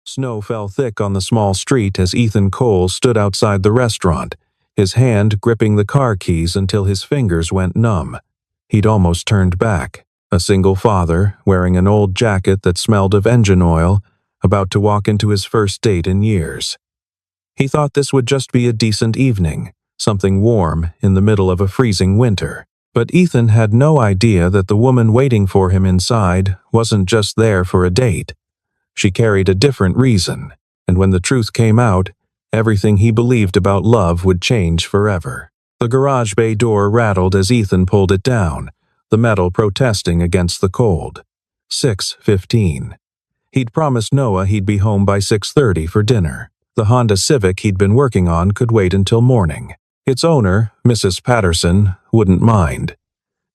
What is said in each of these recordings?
Snow fell thick on the small street as Ethan Cole stood outside the restaurant, his hand gripping the car keys until his fingers went numb. He'd almost turned back, a single father, wearing an old jacket that smelled of engine oil, about to walk into his first date in years. He thought this would just be a decent evening, something warm in the middle of a freezing winter. But Ethan had no idea that the woman waiting for him inside wasn't just there for a date. She carried a different reason, and when the truth came out, everything he believed about love would change forever. The garage bay door rattled as Ethan pulled it down, the metal protesting against the cold. 6:15. He'd promised Noah he'd be home by 6:30 for dinner. The Honda Civic he'd been working on could wait until morning. Its owner, Mrs. Patterson, wouldn't mind.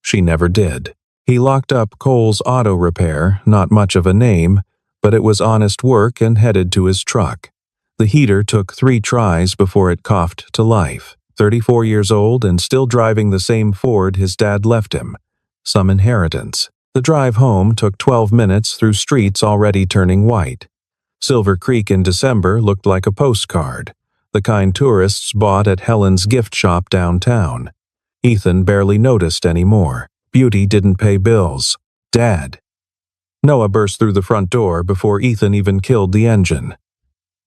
She never did. He locked up Cole's Auto Repair, not much of a name, but it was honest work, and headed to his truck. The heater took 3 tries before it coughed to life. 34 years old and still driving the same Ford his dad left him. Some inheritance. The drive home took 12 minutes through streets already turning white. Silver Creek in December looked like a postcard, the kind tourists bought at Helen's gift shop downtown. Ethan barely noticed anymore. Beauty didn't pay bills. Dad. Noah burst through the front door before Ethan even killed the engine.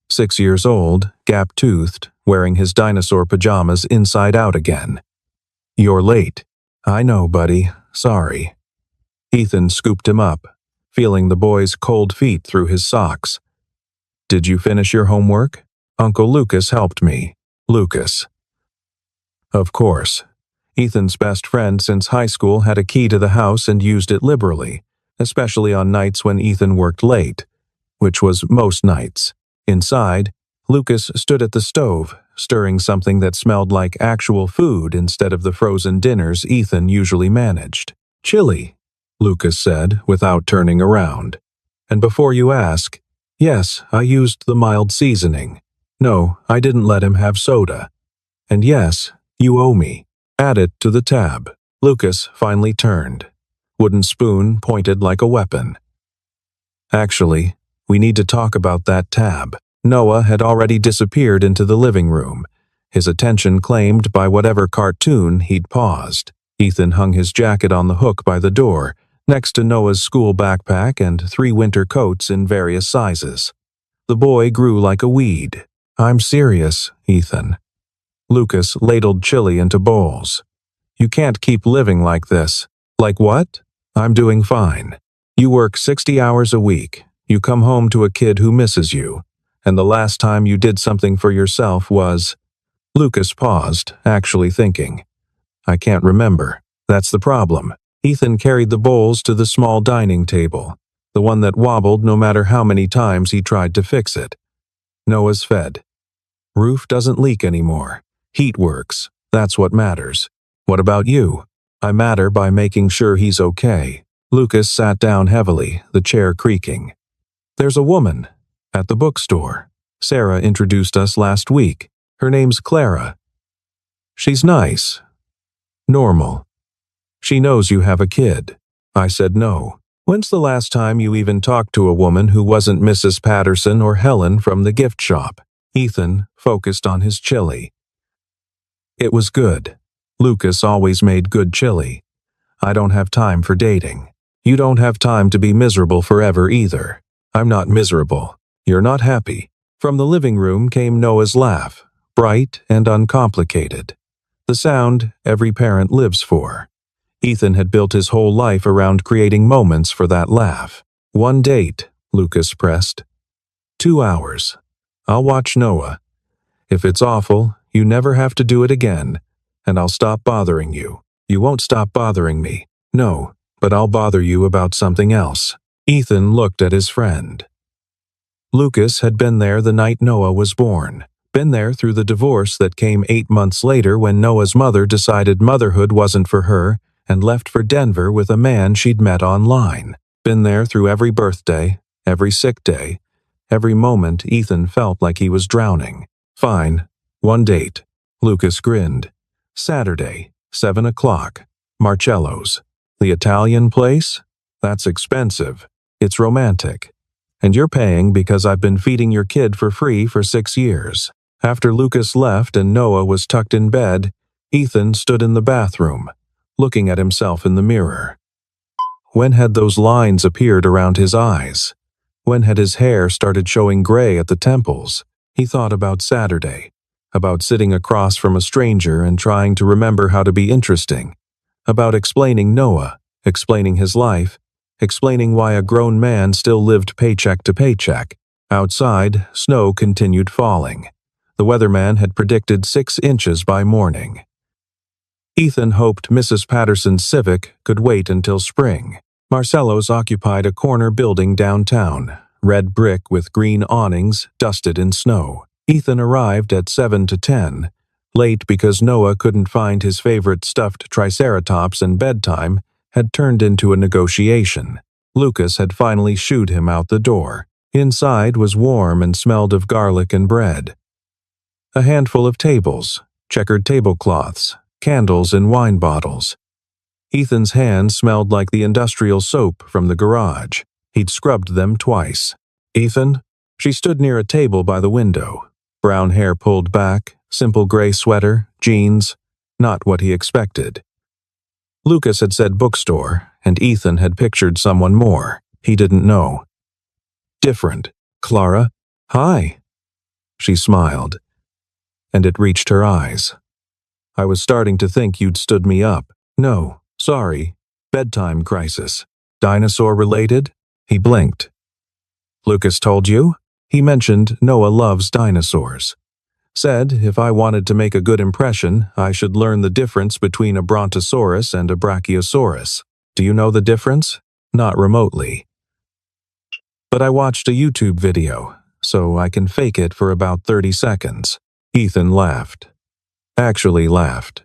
6 years old, gap-toothed, wearing his dinosaur pajamas inside out again. "You're late." "I know, buddy. Sorry." Ethan scooped him up, feeling the boy's cold feet through his socks. "Did you finish your homework?" "Uncle Lucas helped me." "Lucas." Of course. Ethan's best friend since high school had a key to the house and used it liberally, especially on nights when Ethan worked late, which was most nights. Inside, Lucas stood at the stove, stirring something that smelled like actual food instead of the frozen dinners Ethan usually managed. "Chili," Lucas said without turning around. "And before you ask, yes, I used the mild seasoning. No, I didn't let him have soda. And yes, you owe me. Add it to the tab." Lucas finally turned. Wooden spoon pointed like a weapon. "Actually, we need to talk about that tab." Noah had already disappeared into the living room, his attention claimed by whatever cartoon he'd paused. Ethan hung his jacket on the hook by the door, next to Noah's school backpack and 3 winter coats in various sizes. The boy grew like a weed. "I'm serious, Ethan." Lucas ladled chili into bowls. "You can't keep living like this." "Like what?" "I'm doing fine. You work 60 hours a week. You come home to a kid who misses you. And the last time you did something for yourself was—" Lucas paused, actually thinking. "I can't remember. That's the problem." Ethan carried the bowls to the small dining table, the one that wobbled no matter how many times he tried to fix it. "Noah's fed. Roof doesn't leak anymore. Heat works. That's what matters. What about you?" "I matter by making sure he's okay." Lucas sat down heavily, the chair creaking. "There's a woman. At the bookstore. Sarah introduced us last week. Her name's Clara. She's nice. Normal. She knows you have a kid." I said no. "When's the last time you even talked to a woman who wasn't Mrs. Patterson or Helen from the gift shop?" Ethan focused on his chili. "It was good. Lucas always made good chili. I don't have time for dating. You don't have time to be miserable forever either." "I'm not miserable. You're not happy." From the living room came Noah's laugh, bright and uncomplicated. The sound every parent lives for. Ethan had built his whole life around creating moments for that laugh. "1 date," Lucas pressed. 2 hours. I'll watch Noah. If it's awful, you never have to do it again, and I'll stop bothering you. You won't stop bothering me. No, but I'll bother you about something else." Ethan looked at his friend. Lucas had been there the night Noah was born, been there through the divorce that came 8 months later when Noah's mother decided motherhood wasn't for her and left for Denver with a man she'd met online. Been there through every birthday, every sick day, every moment Ethan felt like he was drowning. "Fine, 1 date." Lucas grinned. "Saturday, 7 o'clock. Marcello's. The Italian place? That's expensive. It's romantic. And you're paying because I've been feeding your kid for free for 6 years. After Lucas left and Noah was tucked in bed, Ethan stood in the bathroom, looking at himself in the mirror. When had those lines appeared around his eyes? When had his hair started showing gray at the temples? He thought about Saturday, about sitting across from a stranger and trying to remember how to be interesting, about explaining Noah, explaining his life, explaining why a grown man still lived paycheck to paycheck. Outside, snow continued falling. The weatherman had predicted 6 inches by morning. Ethan hoped Mrs. Patterson's Civic could wait until spring. Marcello's occupied a corner building downtown, red brick with green awnings dusted in snow. Ethan arrived at 7 to 10, late because Noah couldn't find his favorite stuffed triceratops and bedtime had turned into a negotiation. Lucas had finally shooed him out the door. Inside was warm and smelled of garlic and bread. A handful of tables, checkered tablecloths, candles and wine bottles. Ethan's hands smelled like the industrial soap from the garage. He'd scrubbed them twice. Ethan? She stood near a table by the window. Brown hair pulled back, simple gray sweater, jeans. Not what he expected. Lucas had said bookstore, and Ethan had pictured someone more. He didn't know. Different. Clara? Hi. She smiled, and it reached her eyes. I was starting to think you'd stood me up. No, sorry. Bedtime crisis. Dinosaur-related? He blinked. Lucas told you? He mentioned Noah loves dinosaurs. Said if I wanted to make a good impression, I should learn the difference between a brontosaurus and a brachiosaurus. Do you know the difference? Not remotely. But I watched a YouTube video, so I can fake it for about 30 seconds. Ethan laughed. Actually laughed.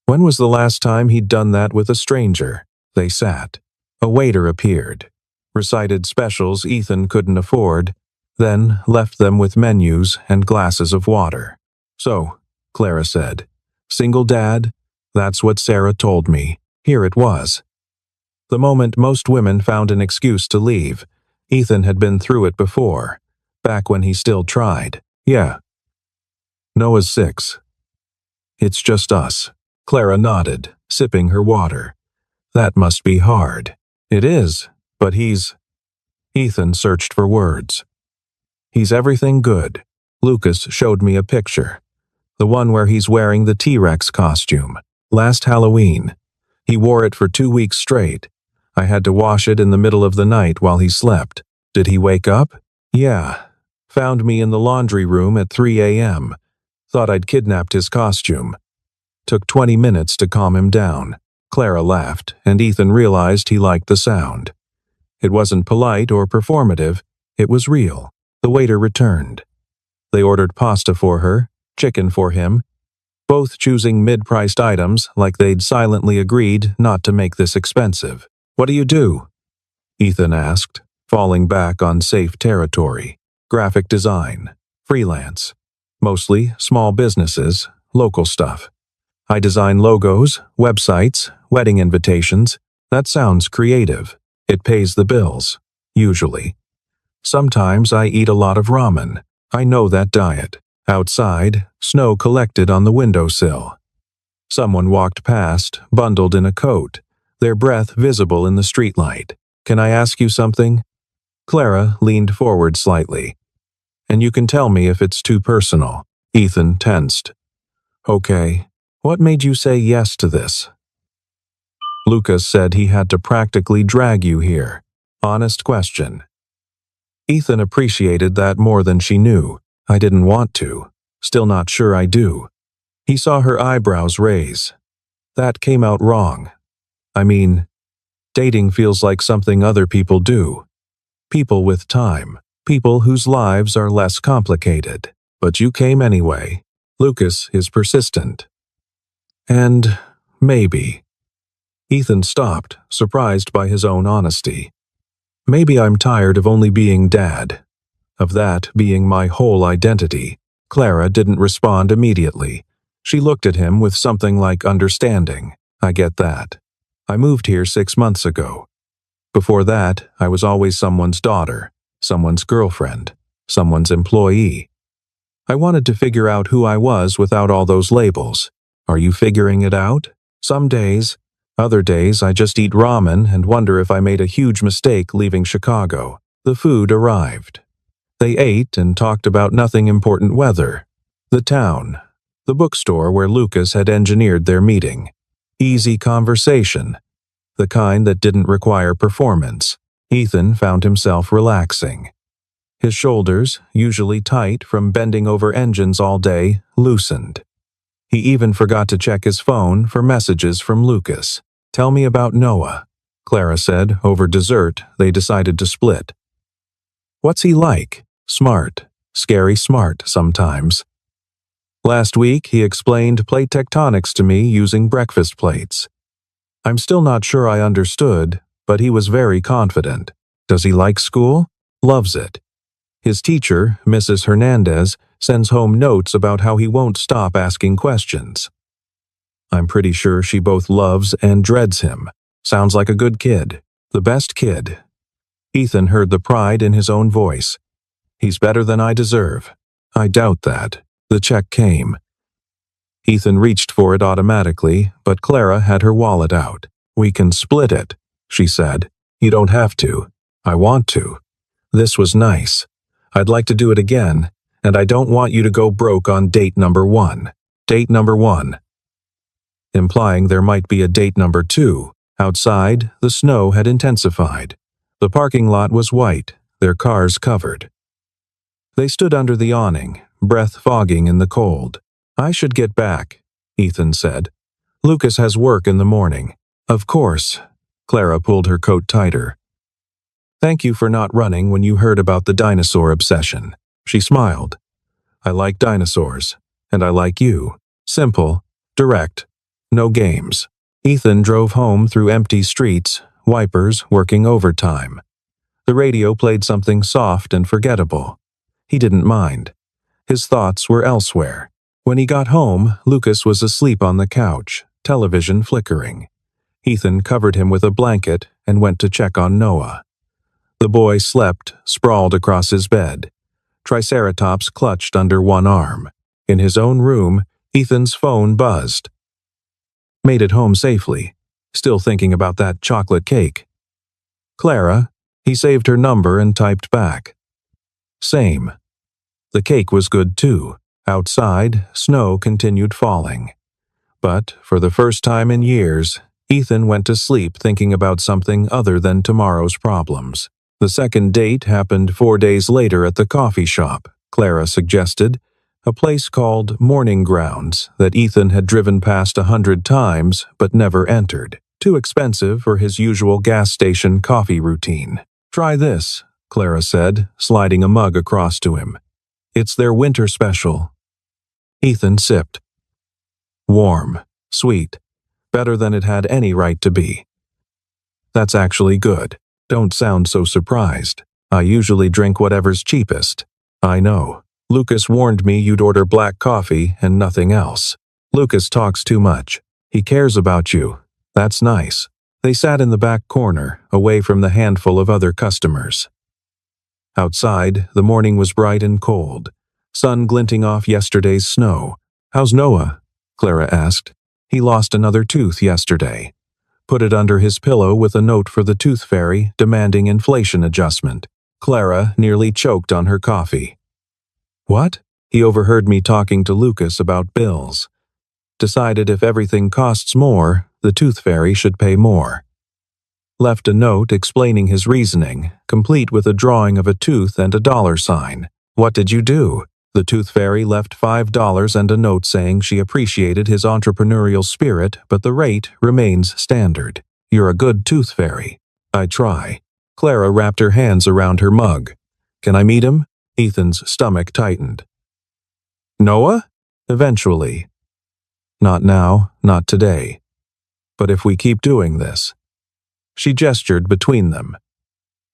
When was the last time he'd done that with a stranger? They sat. A waiter appeared, recited specials Ethan couldn't afford, then left them with menus and glasses of water. So, Clara said, single dad? That's what Sarah told me. Here it was. The moment most women found an excuse to leave, Ethan had been through it before, back when he still tried. Yeah. Noah's 6. It's just us. Clara nodded, sipping her water. That must be hard. It is, but he's... Ethan searched for words. He's everything good. Lucas showed me a picture. The one where he's wearing the T-Rex costume. Last Halloween. He wore it for 2 weeks straight. I had to wash it in the middle of the night while he slept. Did he wake up? Yeah. Found me in the laundry room at 3 a.m. Thought I'd kidnapped his costume. Took 20 minutes to calm him down. Clara laughed, and Ethan realized he liked the sound. It wasn't polite or performative. It was real. The waiter returned. They ordered pasta for her, chicken for him, both choosing mid-priced items like they'd silently agreed not to make this expensive. What do you do? Ethan asked, falling back on safe territory. Graphic design. Freelance. Mostly small businesses, local stuff. I design logos, websites, wedding invitations. That sounds creative. It pays the bills, usually. Sometimes I eat a lot of ramen. I know that diet. Outside, snow collected on the windowsill. Someone walked past, bundled in a coat, their breath visible in the streetlight. Can I ask you something? Clara leaned forward slightly. And you can tell me if it's too personal. Ethan tensed. Okay. What made you say yes to this? Lucas said he had to practically drag you here. Honest question. Ethan appreciated that more than she knew. I didn't want to. Still not sure I do. He saw her eyebrows raise. That came out wrong. I mean, dating feels like something other people do. People with time. People whose lives are less complicated. But you came anyway. Lucas is persistent. And maybe. Ethan stopped, surprised by his own honesty. Maybe I'm tired of only being dad. Of that being my whole identity. Clara didn't respond immediately. She looked at him with something like understanding. I get that. I moved here 6 months ago. Before that, I was always someone's daughter. someone's girlfriend, someone's employee. I wanted to figure out who I was without all those labels. Are you figuring it out? Some days. Other days I just eat ramen and wonder if I made a huge mistake leaving Chicago. The food arrived. They ate and talked about nothing important: weather, the town, the bookstore where Lucas had engineered their meeting. Easy conversation, the kind that didn't require performance. Ethan found himself relaxing. His shoulders, usually tight from bending over engines all day, loosened. He even forgot to check his phone for messages from Lucas. "Tell me about Noah," Clara said. Over dessert, they decided to split. "What's he like?" "Smart. Scary smart sometimes. Last week, he explained plate tectonics to me using breakfast plates. I'm still not sure I understood, but he was very confident. Does he like school?" "Loves it. His teacher, Mrs. Hernandez, sends home notes about how he won't stop asking questions. I'm pretty sure she both loves and dreads him. Sounds like a good kid. The best kid." Ethan heard the pride in his own voice. "He's better than I deserve." "I doubt that." The check came. Ethan reached for it automatically, but Clara had her wallet out. "We can split it," she said. "You don't have to. I want to. This was nice. I'd like to do it again, and I don't want you to go broke on date number 1. Date number 1. Implying there might be a date number 2. Outside, the snow had intensified. The parking lot was white, their cars covered. They stood under the awning, breath fogging in the cold. "I should get back," Ethan said. "Lucas has work in the morning." "Of course." Clara pulled her coat tighter. "Thank you for not running when you heard about the dinosaur obsession." She smiled. "I like dinosaurs, and I like you. Simple, direct, no games." Ethan drove home through empty streets, wipers working overtime. The radio played something soft and forgettable. He didn't mind. His thoughts were elsewhere. When he got home, Lucas was asleep on the couch, television flickering. Ethan covered him with a blanket and went to check on Noah. The boy slept, sprawled across his bed. Triceratops clutched under one arm. In his own room, Ethan's phone buzzed. Made it home safely, still thinking about that chocolate cake. "Clara," he saved her number and typed back. Same. The cake was good too. Outside, snow continued falling. But, for the first time in years, Ethan went to sleep thinking about something other than tomorrow's problems. The second date happened 4 days later at the coffee shop, Clara suggested, a place called Morning Grounds that Ethan had driven past 100 times but never entered. Too expensive for his usual gas station coffee routine. "Try this," Clara said, sliding a mug across to him. "It's their winter special." Ethan sipped. Warm, sweet, better than it had any right to be. "That's actually good. Don't sound so surprised. I usually drink whatever's cheapest." "I know. Lucas warned me you'd order black coffee and nothing else." "Lucas talks too much. He cares about you. That's nice." They sat in the back corner, away from the handful of other customers. Outside, the morning was bright and cold, sun glinting off yesterday's snow. "How's Noah?" Clara asked. "He lost another tooth yesterday." Put it under his pillow with a note for the tooth fairy demanding inflation adjustment. Clara nearly choked on her coffee. "What?" He overheard me talking to Lucas about bills. Decided if everything costs more, the tooth fairy should pay more. Left a note explaining his reasoning, complete with a drawing of a tooth and a dollar sign. "What did you do?" The tooth fairy left $5 and a note saying she appreciated his entrepreneurial spirit, but the rate remains standard. "You're a good tooth fairy." "I try." Clara wrapped her hands around her mug. "Can I meet him?" Ethan's stomach tightened. "Noah?" "Eventually. Not now, not today. But if we keep doing this." She gestured between them.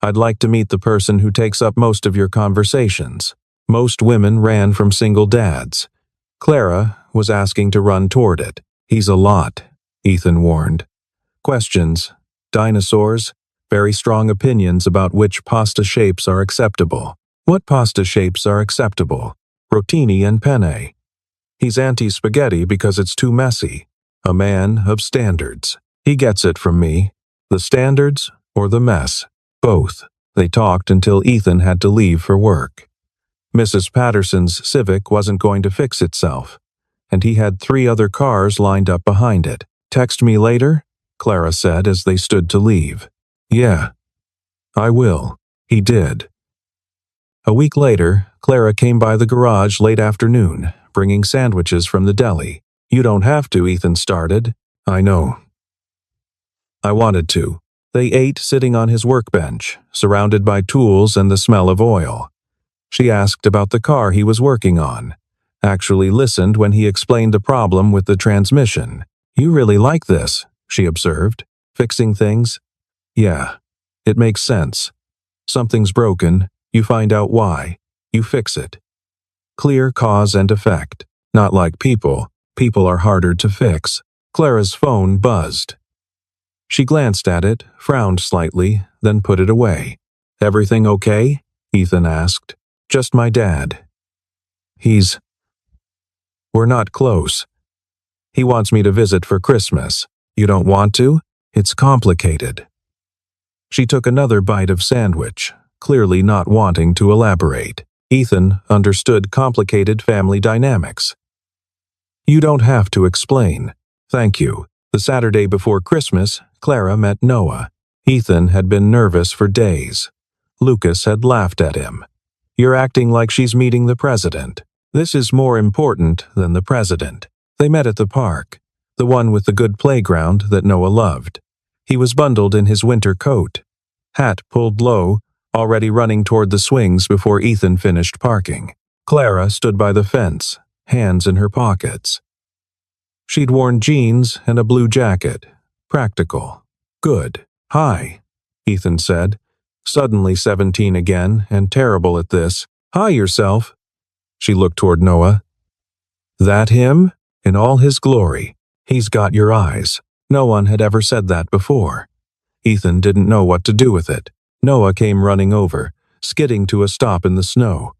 "I'd like to meet the person who takes up most of your conversations." Most women ran from single dads. Clara was asking to run toward it. "He's a lot," Ethan warned. "Questions, dinosaurs, very strong opinions about which pasta shapes are acceptable. What pasta shapes are acceptable? Rotini and penne. He's anti-spaghetti because it's too messy. A man of standards. He gets it from me. The standards or the mess? Both. They talked until Ethan had to leave for work. Mrs. Patterson's Civic wasn't going to fix itself, and he had 3 other cars lined up behind it. Text me later, Clara said as they stood to leave. Yeah, I will. He did. A week later, Clara came by the garage late afternoon, bringing sandwiches from the deli. You don't have to, Ethan started. I know. I wanted to. They ate sitting on his workbench, surrounded by tools and the smell of oil. She asked about the car he was working on, actually listened when he explained the problem with the transmission. You really like this, she observed. Fixing things? Yeah, it makes sense. Something's broken, you find out why, you fix it. Clear cause and effect. Not like people. People are harder to fix. Clara's phone buzzed. She glanced at it, frowned slightly, then put it away. Everything okay? Ethan asked. Just my dad. We're not close. He wants me to visit for Christmas. You don't want to? It's complicated. She took another bite of sandwich, clearly not wanting to elaborate. Ethan understood complicated family dynamics. You don't have to explain. Thank you. The Saturday before Christmas, Clara met Noah. Ethan had been nervous for days. Lucas had laughed at him. You're acting like she's meeting the president. This is more important than the president. They met at the park, the one with the good playground that Noah loved. He was bundled in his winter coat, hat pulled low, already running toward the swings before Ethan finished parking. Clara stood by the fence, hands in her pockets. She'd worn jeans and a blue jacket. Practical. Good. Hi, Ethan said, suddenly 17 again and terrible at this. Hi yourself. She looked toward Noah. That him? In all his glory. He's got your eyes. No one had ever said that before. Ethan didn't know what to do with it. Noah came running over, skidding to a stop in the snow.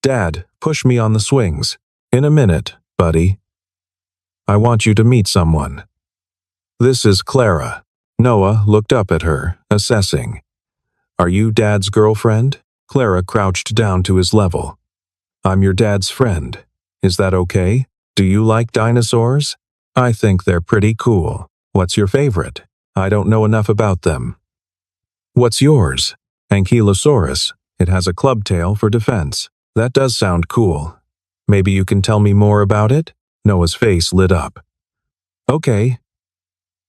Dad, push me on the swings. In a minute, buddy. I want you to meet someone. This is Clara. Noah looked up at her, assessing. Are you Dad's girlfriend? Clara crouched down to his level. I'm your dad's friend. Is that okay? Do you like dinosaurs? I think they're pretty cool. What's your favorite? I don't know enough about them. What's yours? Ankylosaurus. It has a club tail for defense. That does sound cool. Maybe you can tell me more about it? Noah's face lit up. Okay.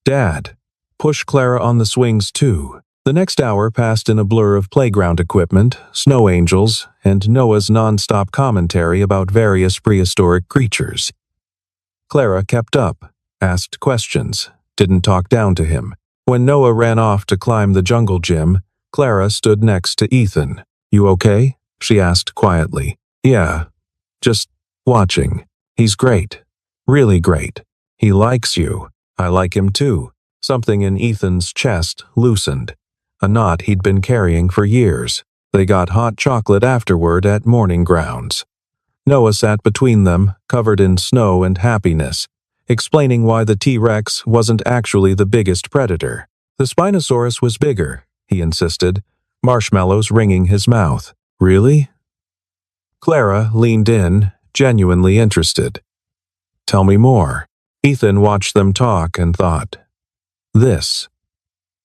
Dad, push Clara on the swings too. The next hour passed in a blur of playground equipment, snow angels, and Noah's non-stop commentary about various prehistoric creatures. Clara kept up, asked questions, didn't talk down to him. When Noah ran off to climb the jungle gym, Clara stood next to Ethan. You okay? She asked quietly. Yeah, just watching. He's great. Really great. He likes you. I like him too. Something in Ethan's chest loosened. A knot he'd been carrying for years. They got hot chocolate afterward at morning grounds. Noah sat between them, covered in snow and happiness, explaining why the T-Rex wasn't actually the biggest predator. The Spinosaurus was bigger, he insisted, marshmallows ringing his mouth. Really? Clara leaned in, genuinely interested. Tell me more. Ethan watched them talk and thought. This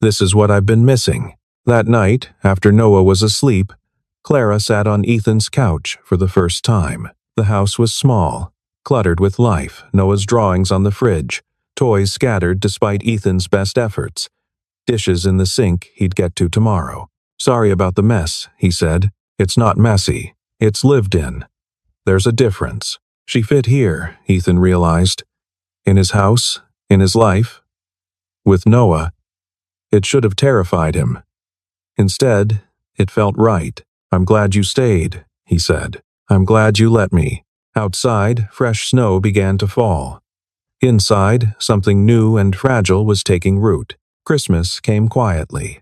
is what I've been missing. That night, after Noah was asleep, Clara sat on Ethan's couch for the first time. The house was small, cluttered with life, Noah's drawings on the fridge, toys scattered despite Ethan's best efforts, dishes in the sink he'd get to tomorrow. Sorry about the mess, he said. It's not messy. It's lived in. There's a difference. She fit here, Ethan realized. In his house, in his life. With Noah, it should have terrified him. Instead, it felt right. I'm glad you stayed, he said. I'm glad you let me. Outside, fresh snow began to fall. Inside, something new and fragile was taking root. Christmas came quietly.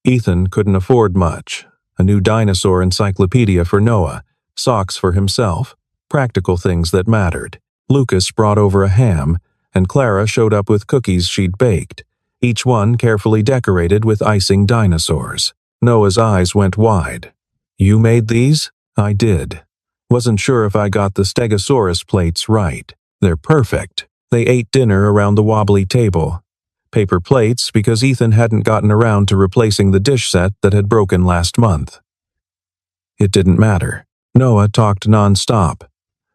Ethan couldn't afford much. A new dinosaur encyclopedia for Noah, socks for himself, practical things that mattered. Lucas brought over a ham, and Clara showed up with cookies she'd baked, each one carefully decorated with icing dinosaurs. Noah's eyes went wide. "You made these?" "I did. Wasn't sure if I got the Stegosaurus plates right. They're perfect." They ate dinner around the wobbly table. Paper plates because Ethan hadn't gotten around to replacing the dish set that had broken last month. It didn't matter. Noah talked non-stop.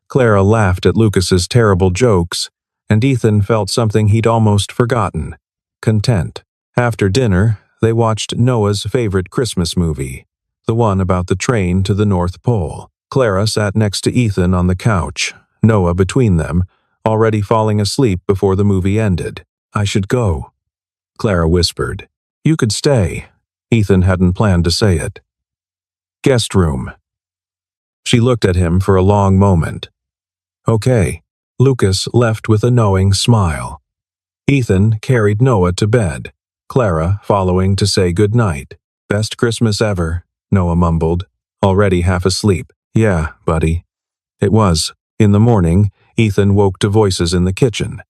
Clara laughed at Lucas's terrible jokes, and Ethan felt something he'd almost forgotten: content. After dinner, they watched Noah's favorite Christmas movie, the one about the train to the North Pole. Clara sat next to Ethan on the couch, Noah between them, already falling asleep before the movie ended. "I should go," Clara whispered. "You could stay." Ethan hadn't planned to say it. "Guest room." She looked at him for a long moment. "Okay." Lucas left with a knowing smile. Ethan carried Noah to bed, Clara following to say good night. "Best Christmas ever," Noah mumbled, already half asleep. "Yeah, buddy." It was. In the morning, Ethan woke to voices in the kitchen.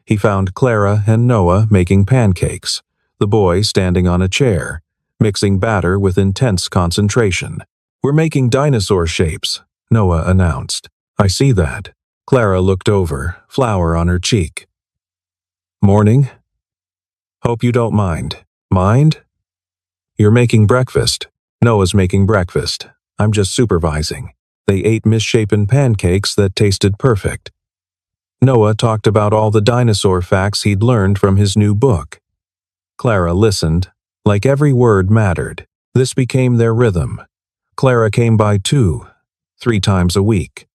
He found Clara and Noah making pancakes, the boy standing on a chair, mixing batter with intense concentration. "We're making dinosaur shapes," Noah announced. "I see that." Clara looked over, flour on her cheek. "Morning? Hope you don't mind." "Mind? You're making breakfast." "Noah's making breakfast. I'm just supervising." They ate misshapen pancakes that tasted perfect. Noah talked about all the dinosaur facts he'd learned from his new book. Clara listened, like every word mattered. This became their rhythm. Clara came by 2, 3 times a week.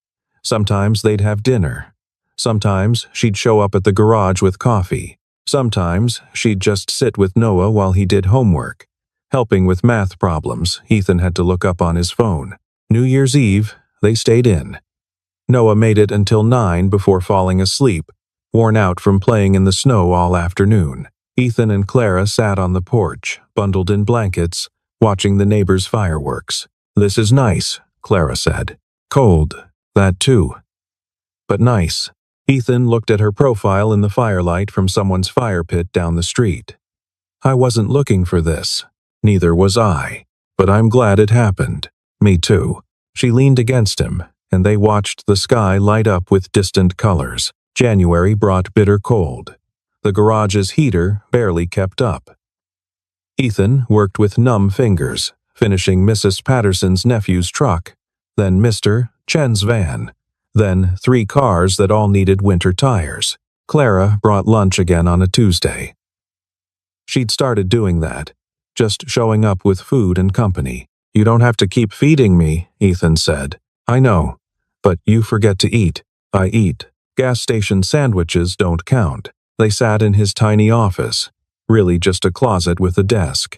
Sometimes they'd have dinner. Sometimes she'd show up at the garage with coffee. Sometimes she'd just sit with Noah while he did homework, helping with math problems Ethan had to look up on his phone. New Year's Eve, they stayed in. Noah made it until 9 before falling asleep, worn out from playing in the snow all afternoon. Ethan and Clara sat on the porch, bundled in blankets, watching the neighbors' fireworks. "This is nice," Clara said. "Cold, that too. But nice." Ethan looked at her profile in the firelight from someone's fire pit down the street. "I wasn't looking for this. Neither was I. But I'm glad it happened." "Me too." She leaned against him, and they watched the sky light up with distant colors. January brought bitter cold. The garage's heater barely kept up. Ethan worked with numb fingers, finishing Mrs. Patterson's nephew's truck, then Mr. Chen's van, then 3 cars that all needed winter tires. Clara brought lunch again on a Tuesday. She'd started doing that, just showing up with food and company. "You don't have to keep feeding me," Ethan said. "I know, but you forget to eat." "I eat. Gas station sandwiches don't count." They sat in his tiny office, really just a closet with a desk.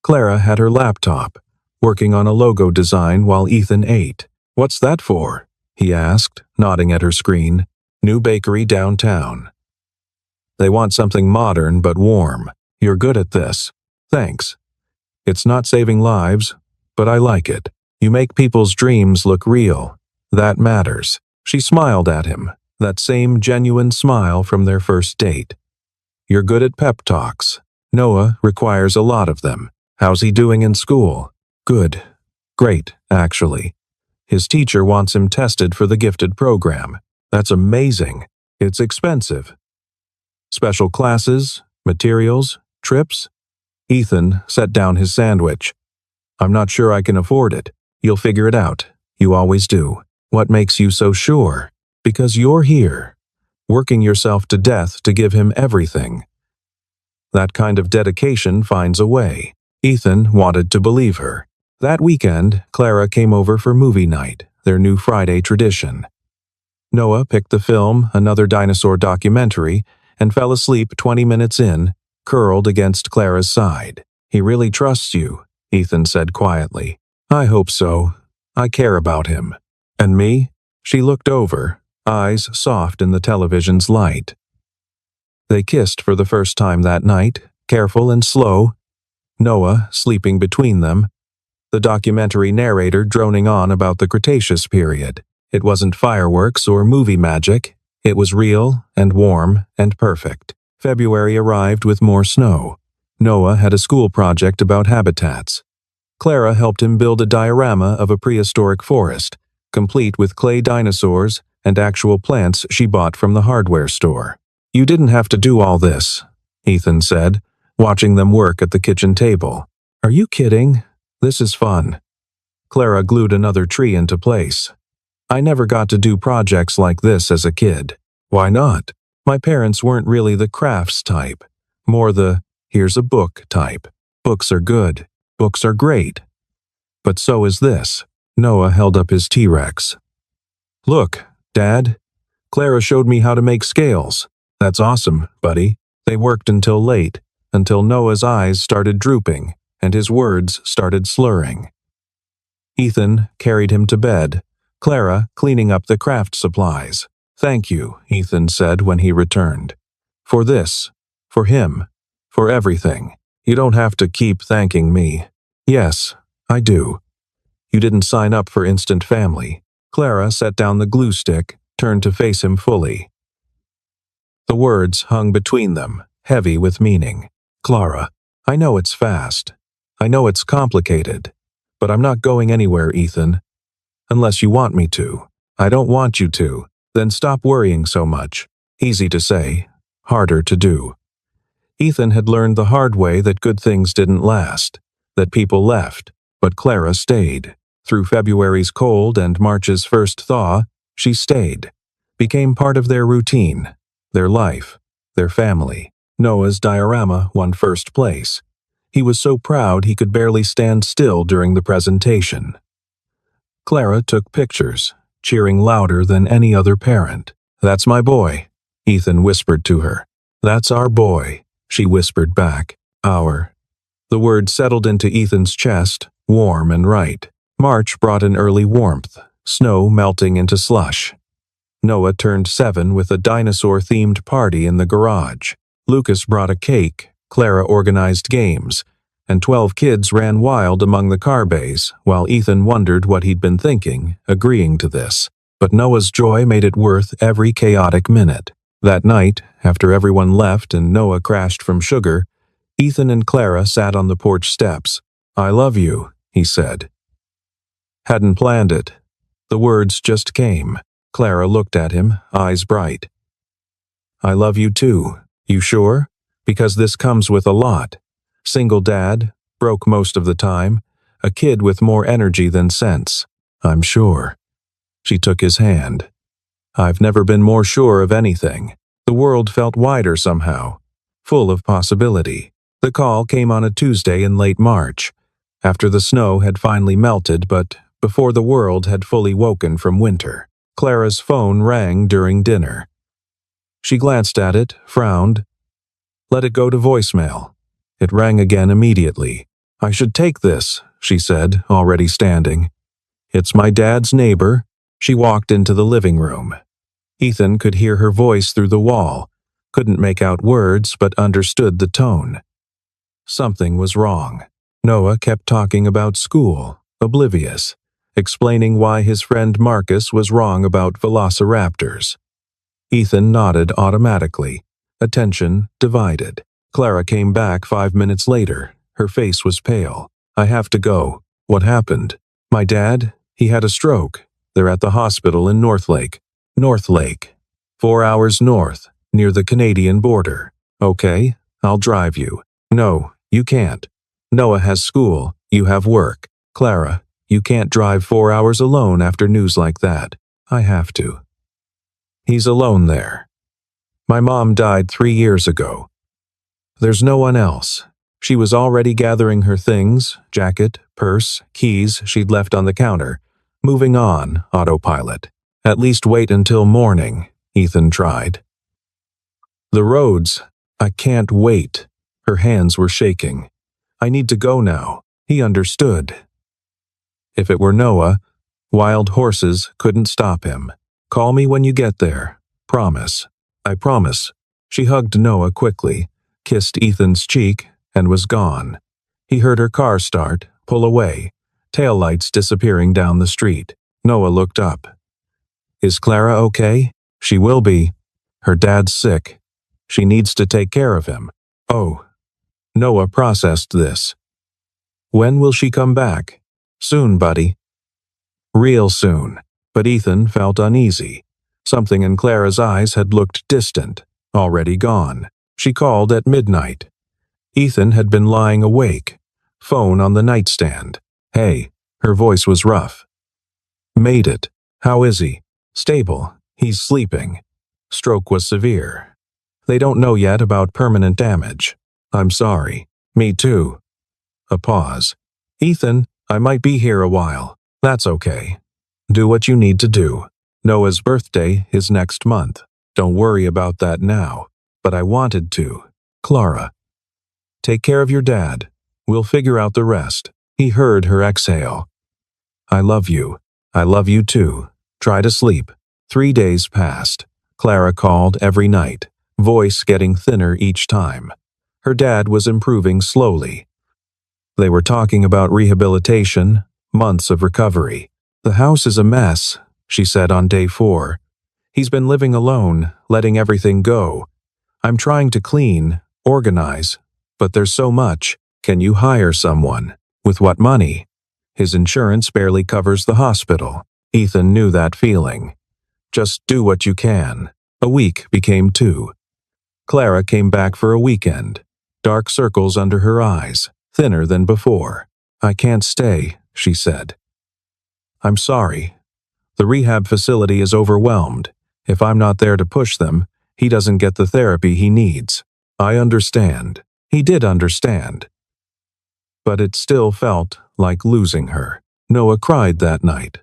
Clara had her laptop, working on a logo design while Ethan ate. "What's that for?" he asked, nodding at her screen. "New bakery downtown. They want something modern but warm. You're good at this." "Thanks. It's not saving lives, but I like it. You make people's dreams look real. That matters." She smiled at him, that same genuine smile from their first date. "You're good at pep talks. Noah requires a lot of them. How's he doing in school?" "Good. Great, actually. His teacher wants him tested for the gifted program." "That's amazing. It's expensive." "Special classes, materials, trips?" Ethan set down his sandwich. "I'm not sure I can afford it." "You'll figure it out. You always do." "What makes you so sure?" "Because you're here, working yourself to death to give him everything." That kind of dedication finds a way. Ethan wanted to believe her. That weekend, Clara came over for movie night, their new Friday tradition. Noah picked the film, another dinosaur documentary, and fell asleep 20 minutes in, curled against Clara's side. "He really trusts you," Ethan said quietly. "I hope so. I care about him." "And me?" She looked over, eyes soft in the television's light. They kissed for the first time that night, careful and slow, Noah sleeping between them, the documentary narrator droning on about the Cretaceous period. It wasn't fireworks or movie magic. It was real and warm and perfect. February arrived with more snow. Noah had a school project about habitats. Clara helped him build a diorama of a prehistoric forest, complete with clay dinosaurs and actual plants she bought from the hardware store. "You didn't have to do all this," Ethan said, watching them work at the kitchen table. "Are you kidding? This is fun." Clara glued another tree into place. "I never got to do projects like this as a kid." "Why not?" "My parents weren't really the crafts type, more the here's a book type. Books are good. Books are great. But so is this." Noah held up his T-Rex. "Look, Dad. Clara showed me how to make scales." "That's awesome, buddy." They worked until late, until Noah's eyes started drooping and his words started slurring. Ethan carried him to bed, Clara cleaning up the craft supplies. "Thank you," Ethan said when he returned. "For this, for him, for everything. You don't have to keep thanking me." "Yes, I do. You didn't sign up for instant family." Clara set down the glue stick, turned to face him fully. The words hung between them, heavy with meaning. "Clara, I know it's fast. I know it's complicated. But I'm not going anywhere, Ethan. Unless you want me to." "I don't want you to." "Then stop worrying so much." Easy to say, harder to do. Ethan had learned the hard way that good things didn't last, that people left, but Clara stayed. Through February's cold and March's first thaw, she stayed, became part of their routine, their life, their family. Noah's diorama won first place. He was so proud he could barely stand still during the presentation. Clara took pictures, cheering louder than any other parent. "That's my boy," Ethan whispered to her. "That's our boy," she whispered back. "Our." The word settled into Ethan's chest, warm and right. March brought an early warmth, snow melting into slush. Noah turned 7 with a dinosaur-themed party in the garage. Lucas brought a cake, Clara organized games, and 12 kids ran wild among the car bays, while Ethan wondered what he'd been thinking, agreeing to this. But Noah's joy made it worth every chaotic minute. That night, after everyone left and Noah crashed from sugar, Ethan and Clara sat on the porch steps. "I love you," he said. Hadn't planned it. The words just came. Clara looked at him, eyes bright. "I love you too. You sure? Because this comes with a lot. Single dad, broke most of the time, a kid with more energy than sense. I'm sure." She took his hand. "I've never been more sure of anything." The world felt wider somehow, full of possibility. The call came on a Tuesday in late March, after the snow had finally melted but before the world had fully woken from winter. Clara's phone rang during dinner. She glanced at it, frowned, let it go to voicemail. It rang again immediately. "I should take this," she said, already standing. "It's my dad's neighbor." She walked into the living room. Ethan could hear her voice through the wall, couldn't make out words but understood the tone. Something was wrong. Noah kept talking about school, oblivious, explaining why his friend Marcus was wrong about velociraptors. Ethan nodded automatically, attention divided. Clara came back 5 minutes later. Her face was pale. "I have to go." "What happened?" "My dad, he had a stroke. They're at the hospital in Northlake." "Northlake. 4 hours north, near the Canadian border." "Okay, I'll drive you." "No, you can't. Noah has school, you have work." "Clara, you can't drive 4 hours alone after news like that." "I have to." "He's alone there. My mom died 3 years ago. There's no one else." She was already gathering her things, jacket, purse, keys she'd left on the counter, moving on, autopilot. "At least wait until morning," Ethan tried. "The roads, I can't wait." Her hands were shaking. "I need to go now." He understood. If it were Noah, wild horses couldn't stop him. "Call me when you get there. Promise." "I promise." She hugged Noah quickly, kissed Ethan's cheek, and was gone. He heard her car start, pull away, taillights disappearing down the street. Noah looked up. Is Clara okay? She will be. Her dad's sick. She needs to take care of him. Oh. Noah processed this. When will she come back? Soon, buddy. Real soon. But Ethan felt uneasy. Something in Clara's eyes had looked distant, already gone. She called at midnight. Ethan had been lying awake, phone on the nightstand. Hey, her voice was rough. Made it. How is he? Stable. He's sleeping. Stroke was severe. They don't know yet about permanent damage. I'm sorry. Me too. A pause. Ethan, I might be here a while. That's okay. Do what you need to do. Noah's birthday is next month. Don't worry about that now. But I wanted to. Clara. Take care of your dad. We'll figure out the rest. He heard her exhale. I love you. I love you too. Try to sleep. 3 days passed. Clara called every night, voice getting thinner each time. Her dad was improving slowly. They were talking about rehabilitation, months of recovery. The house is a mess, she said on day 4. He's been living alone, letting everything go. I'm trying to clean, organize, but there's so much. Can you hire someone? With what money? His insurance barely covers the hospital. Ethan knew that feeling. Just do what you can. A week became 2. Clara came back for a weekend. Dark circles under her eyes, thinner than before. I can't stay, she said. I'm sorry. The rehab facility is overwhelmed. If I'm not there to push them, he doesn't get the therapy he needs. I understand. He did understand. But it still felt like losing her. Noah cried that night.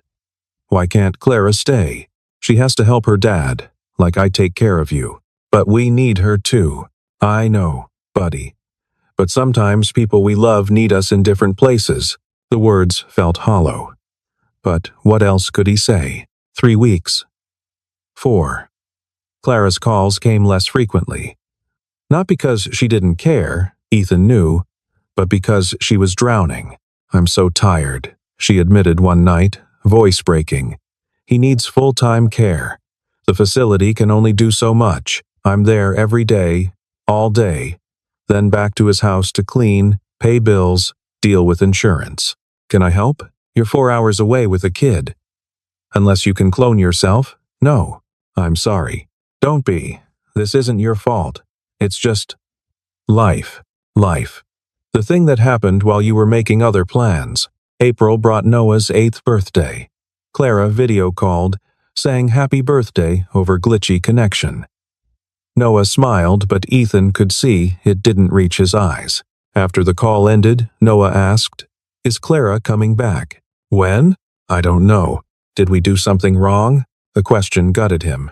Why can't Clara stay? She has to help her dad, like I take care of you. But we need her too. I know, buddy. But sometimes people we love need us in different places. The words felt hollow. But what else could he say? 3 weeks. 4. Clara's calls came less frequently. Not because she didn't care, Ethan knew, but because she was drowning. I'm so tired, she admitted one night, voice breaking. He needs full-time care. The facility can only do so much. I'm there every day, all day. Then back to his house to clean, pay bills, deal with insurance. Can I help? You're 4 hours away with a kid. Unless you can clone yourself? No. I'm sorry. Don't be. This isn't your fault. It's just life. Life. The thing that happened while you were making other plans. April brought Noah's 8th birthday. Clara video called, sang happy birthday over glitchy connection. Noah smiled, but Ethan could see it didn't reach his eyes. After the call ended, Noah asked, Is Clara coming back? When? I don't know. Did we do something wrong? The question gutted him.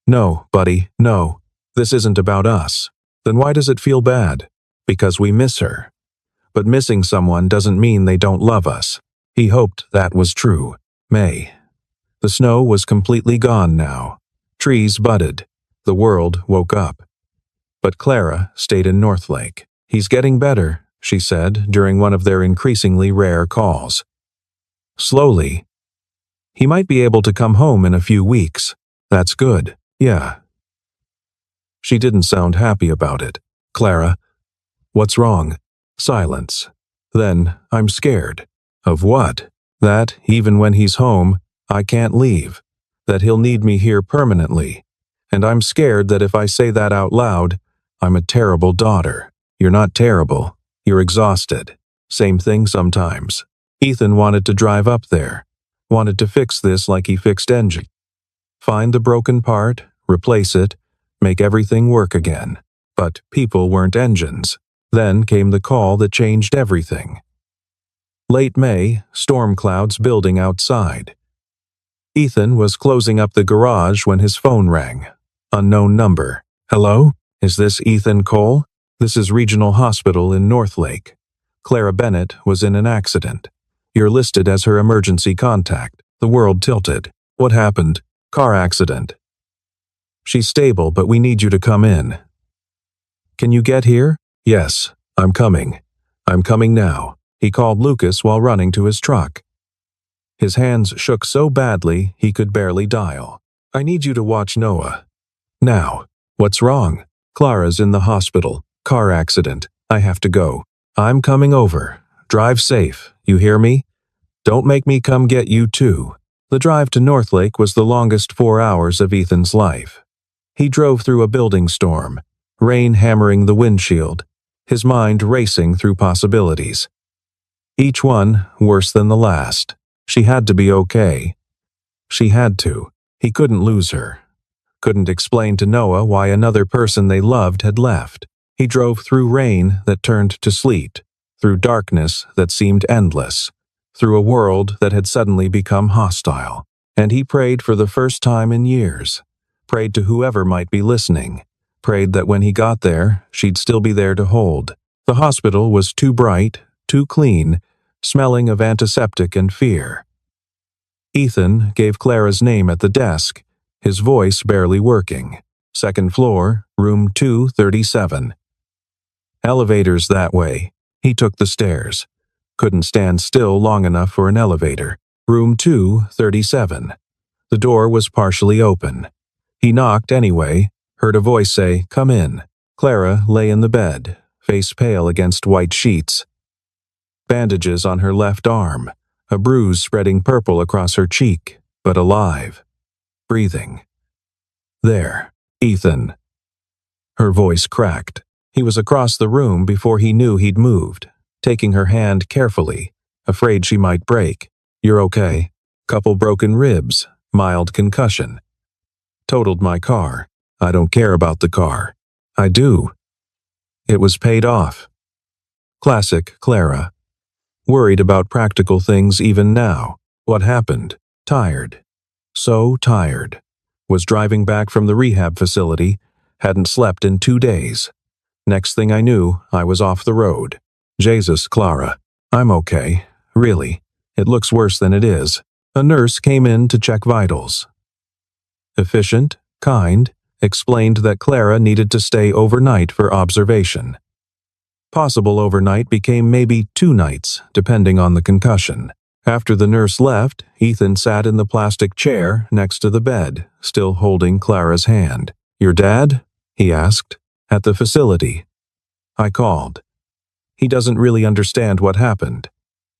No, buddy, no. This isn't about us. Then why does it feel bad? Because we miss her. But missing someone doesn't mean they don't love us. He hoped that was true. May. The snow was completely gone now. Trees budded. The world woke up. But Clara stayed in Northlake. He's getting better, she said during one of their increasingly rare calls. Slowly. He might be able to come home in a few weeks. That's good, yeah. She didn't sound happy about it. Clara. What's wrong? Silence. Then, I'm scared. Of what? That, even when he's home, I can't leave. That he'll need me here permanently. And I'm scared that if I say that out loud, I'm a terrible daughter. You're not terrible. You're exhausted. Same thing sometimes. Ethan wanted to drive up there. Wanted to fix this like he fixed engine. Find the broken part, replace it, make everything work again. But people weren't engines. Then came the call that changed everything. Late May, storm clouds building outside. Ethan was closing up the garage when his phone rang. Unknown number. Hello? Is this Ethan Cole? This is Regional Hospital in Northlake. Clara Bennett was in an accident. You're listed as her emergency contact. The world tilted. What happened? Car accident. She's stable, but we need you to come in. Can you get here? Yes, I'm coming. I'm coming now, he called Lucas while running to his truck. His hands shook so badly he could barely dial. I need you to watch Noah. Now. What's wrong? Clara's in the hospital. Car accident. I have to go. I'm coming over. Drive safe, you hear me? Don't make me come get you too. The drive to Northlake was the longest 4 hours of Ethan's life. He drove through a building storm, rain hammering the windshield, his mind racing through possibilities. Each one worse than the last. She had to be okay. She had to. He couldn't lose her. Couldn't explain to Noah why another person they loved had left. He drove through rain that turned to sleet, through darkness that seemed endless, through a world that had suddenly become hostile. And he prayed for the first time in years. Prayed to whoever might be listening. Prayed that when he got there, she'd still be there to hold. The hospital was too bright, too clean, smelling of antiseptic and fear. Ethan gave Clara's name at the desk, his voice barely working. Second floor, room 237. Elevators that way. He took the stairs. Couldn't stand still long enough for an elevator. Room 237. The door was partially open. He knocked anyway, heard a voice say, "Come in." Clara lay in the bed, face pale against white sheets. Bandages on her left arm, a bruise spreading purple across her cheek, but alive. Breathing. There, Ethan. Her voice cracked. He was across the room before he knew he'd moved, taking her hand carefully, afraid she might break. "You're okay. Couple broken ribs, mild concussion. Totaled my car. I don't care about the car. I do. It was paid off." Classic Clara. Worried about practical things even now. What happened? Tired. So tired. Was driving back from the rehab facility, hadn't slept in 2 days. Next thing I knew, I was off the road. Jesus, Clara. I'm okay. Really. It looks worse than it is. A nurse came in to check vitals. Efficient, kind, explained that Clara needed to stay overnight for observation. Possible overnight became maybe 2 nights, depending on the concussion. After the nurse left, Ethan sat in the plastic chair next to the bed, still holding Clara's hand. "Your dad?" he asked. "At the facility." I called. He doesn't really understand what happened.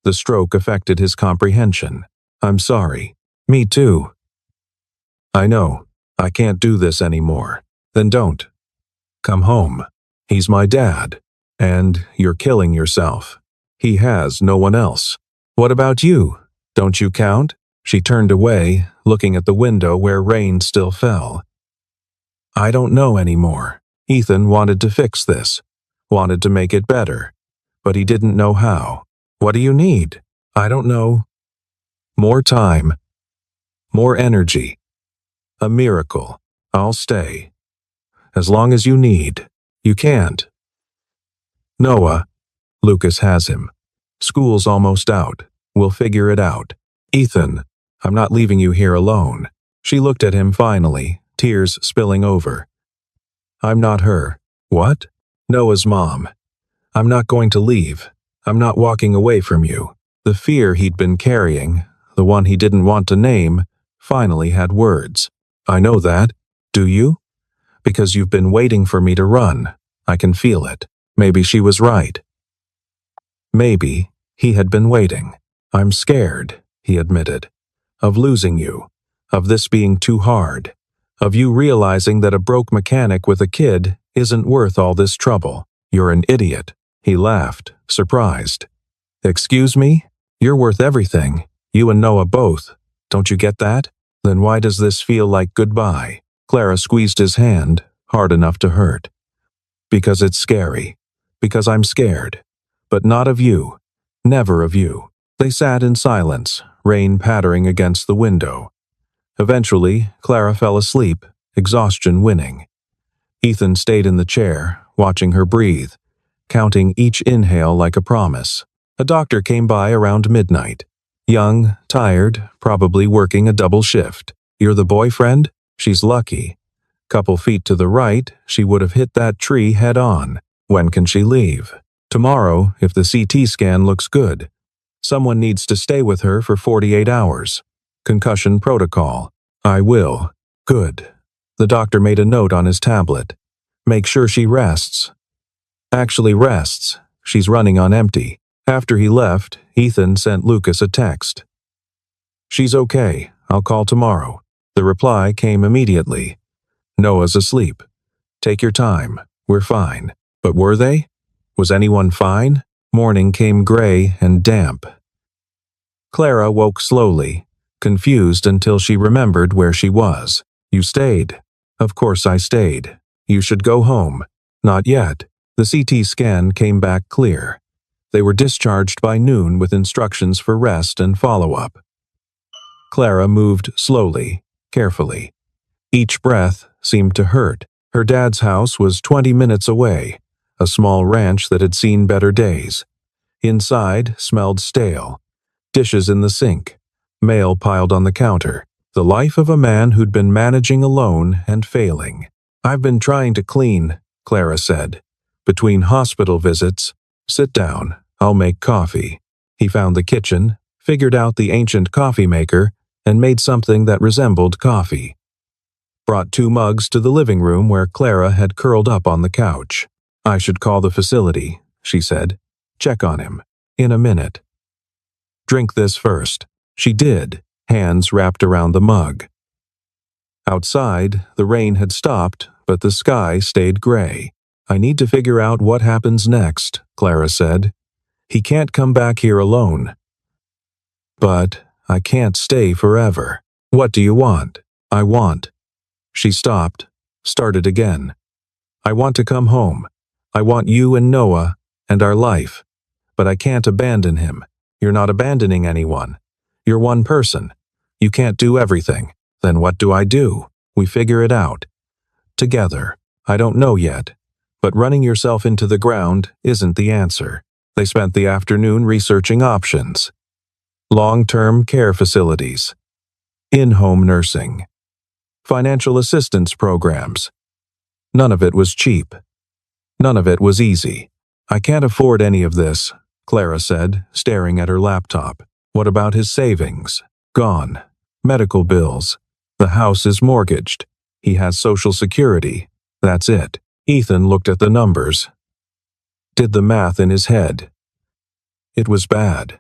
The stroke affected his comprehension. "I'm sorry." "Me too." "I know. I can't do this anymore." "Then don't. Come home. He's my dad. And you're killing yourself. He has no one else." "What about you? Don't you count?" She turned away, looking at the window where rain still fell. "I don't know anymore." Ethan wanted to fix this, wanted to make it better, but he didn't know how. "What do you need?" "I don't know." "More time. More energy. A miracle. I'll stay. As long as you need. You can't." "Noah." "Lucas has him. School's almost out. We'll figure it out." "Ethan, I'm not leaving you here alone." She looked at him finally, tears spilling over. "I'm not her." "What?" "Noah's mom. I'm not going to leave. I'm not walking away from you." The fear he'd been carrying, the one he didn't want to name, finally had words. "I know that. Do you? Because you've been waiting for me to run. I can feel it." Maybe she was right. Maybe he had been waiting. "I'm scared," he admitted, "of losing you, of this being too hard, of you realizing that a broke mechanic with a kid isn't worth all this trouble. You're an idiot." He laughed, surprised. "Excuse me? You're worth everything. You and Noah both. Don't you get that? Then why does this feel like goodbye?" Clara squeezed his hand, hard enough to hurt. "Because it's scary. Because I'm scared. But not of you. Never of you." They sat in silence, rain pattering against the window. Eventually, Clara fell asleep, exhaustion winning. Ethan stayed in the chair, watching her breathe, counting each inhale like a promise. A doctor came by around midnight. Young, tired, probably working a double shift. "You're the boyfriend?" "She's lucky. Couple feet to the right, she would have hit that tree head on. When can she leave?" Tomorrow, if the CT scan looks good. Someone needs to stay with her for 48 hours. Concussion protocol. I will. Good. The doctor made a note on his tablet. Make sure she rests. Actually rests. She's running on empty. After he left, Ethan sent Lucas a text. She's okay. I'll call tomorrow. The reply came immediately. Noah's asleep. Take your time. We're fine. But were they? Was anyone fine? Morning came gray and damp. Clara woke slowly, confused until she remembered where she was. You stayed. Of course I stayed. You should go home. Not yet. The CT scan came back clear. They were discharged by noon with instructions for rest and follow-up. Clara moved slowly, carefully. Each breath seemed to hurt. Her dad's house was 20 minutes away, a small ranch that had seen better days. Inside smelled stale. Dishes in the sink. Mail piled on the counter. The life of a man who'd been managing alone and failing. I've been trying to clean, Clara said. Between hospital visits. Sit down. I'll make coffee. He found the kitchen, figured out the ancient coffee maker, and made something that resembled coffee. Brought 2 mugs to the living room where Clara had curled up on the couch. I should call the facility, she said. Check on him. In a minute. Drink this first. She did, hands wrapped around the mug. Outside, the rain had stopped, but the sky stayed gray. I need to figure out what happens next, Clara said. He can't come back here alone. But I can't stay forever. What do you want? I want. She stopped, started again. I want to come home. I want you and Noah and our life. But I can't abandon him. You're not abandoning anyone. You're one person. You can't do everything. Then what do I do? We figure it out. Together. I don't know yet. But running yourself into the ground isn't the answer. They spent the afternoon researching options. Long-term care facilities. In-home nursing. Financial assistance programs. None of it was cheap. None of it was easy. I can't afford any of this, Clara said, staring at her laptop. What about his savings? Gone. Medical bills. The house is mortgaged. He has Social Security. That's it. Ethan looked at the numbers. Did the math in his head. It was bad.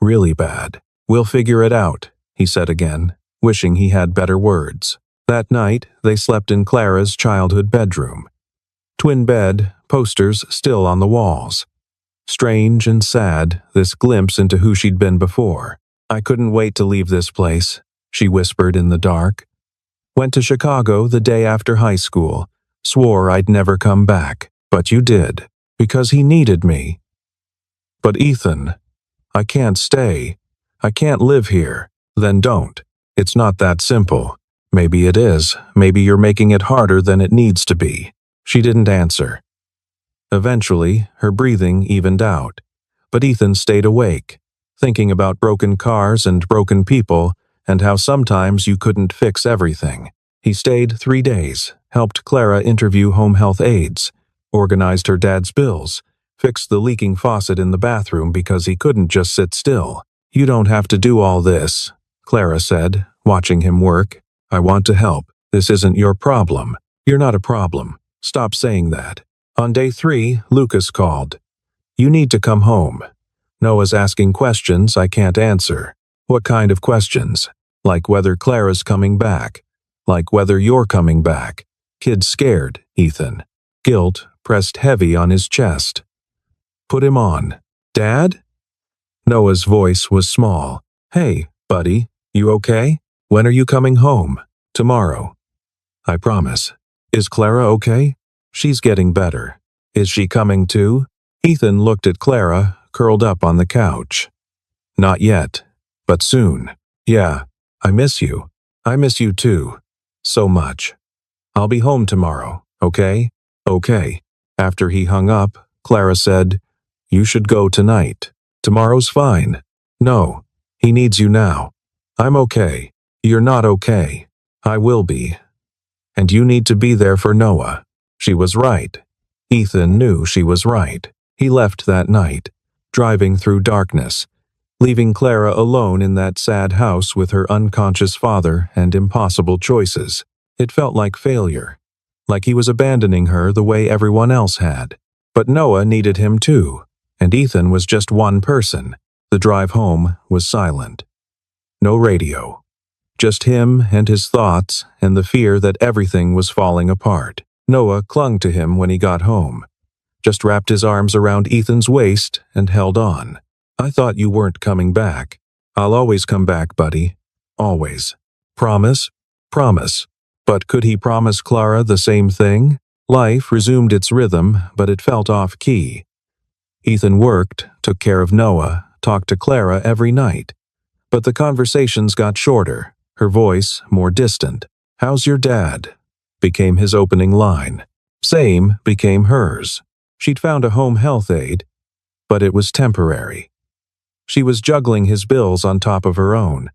Really bad. We'll figure it out, he said again, wishing he had better words. That night, they slept in Clara's childhood bedroom. Twin bed, posters still on the walls. Strange and sad, this glimpse into who she'd been before. I couldn't wait to leave this place, she whispered in the dark. Went to Chicago the day after high school. Swore I'd never come back. But you did. Because he needed me. But Ethan, I can't stay. I can't live here. Then don't. It's not that simple. Maybe it is. Maybe you're making it harder than it needs to be. She didn't answer. Eventually, her breathing evened out. But Ethan stayed awake, thinking about broken cars and broken people, and how sometimes you couldn't fix everything. He stayed 3 days, helped Clara interview home health aides, organized her dad's bills, fixed the leaking faucet in the bathroom because he couldn't just sit still. You don't have to do all this, Clara said, watching him work. I want to help. This isn't your problem. You're not a problem. Stop saying that. On day 3, Lucas called. You need to come home. Noah's asking questions I can't answer. What kind of questions? Like whether Clara's coming back. Like whether you're coming back. Kid's scared, Ethan. Guilt pressed heavy on his chest. Put him on. Dad? Noah's voice was small. Hey, buddy, you okay? When are you coming home? Tomorrow. I promise. Is Clara okay? She's getting better. Is she coming too? Ethan looked at Clara, curled up on the couch. Not yet, but soon. Yeah, I miss you. I miss you too. So much. I'll be home tomorrow, okay? Okay. After he hung up, Clara said, You should go tonight. Tomorrow's fine. No, he needs you now. I'm okay. You're not okay. I will be. And you need to be there for Noah. She was right. Ethan knew she was right. He left that night, driving through darkness, leaving Clara alone in that sad house with her unconscious father and impossible choices. It felt like failure, like he was abandoning her the way everyone else had. But Noah needed him too, and Ethan was just one person. The drive home was silent. No radio. Just him and his thoughts and the fear that everything was falling apart. Noah clung to him when he got home, just wrapped his arms around Ethan's waist and held on. "I thought you weren't coming back." "I'll always come back, buddy. Always." "Promise?" "Promise." But could he promise Clara the same thing? Life resumed its rhythm, but it felt off-key. Ethan worked, took care of Noah, talked to Clara every night. But the conversations got shorter, her voice more distant. "How's your dad?" became his opening line. "Same" became hers. She'd found a home health aide, but it was temporary. She was juggling his bills on top of her own.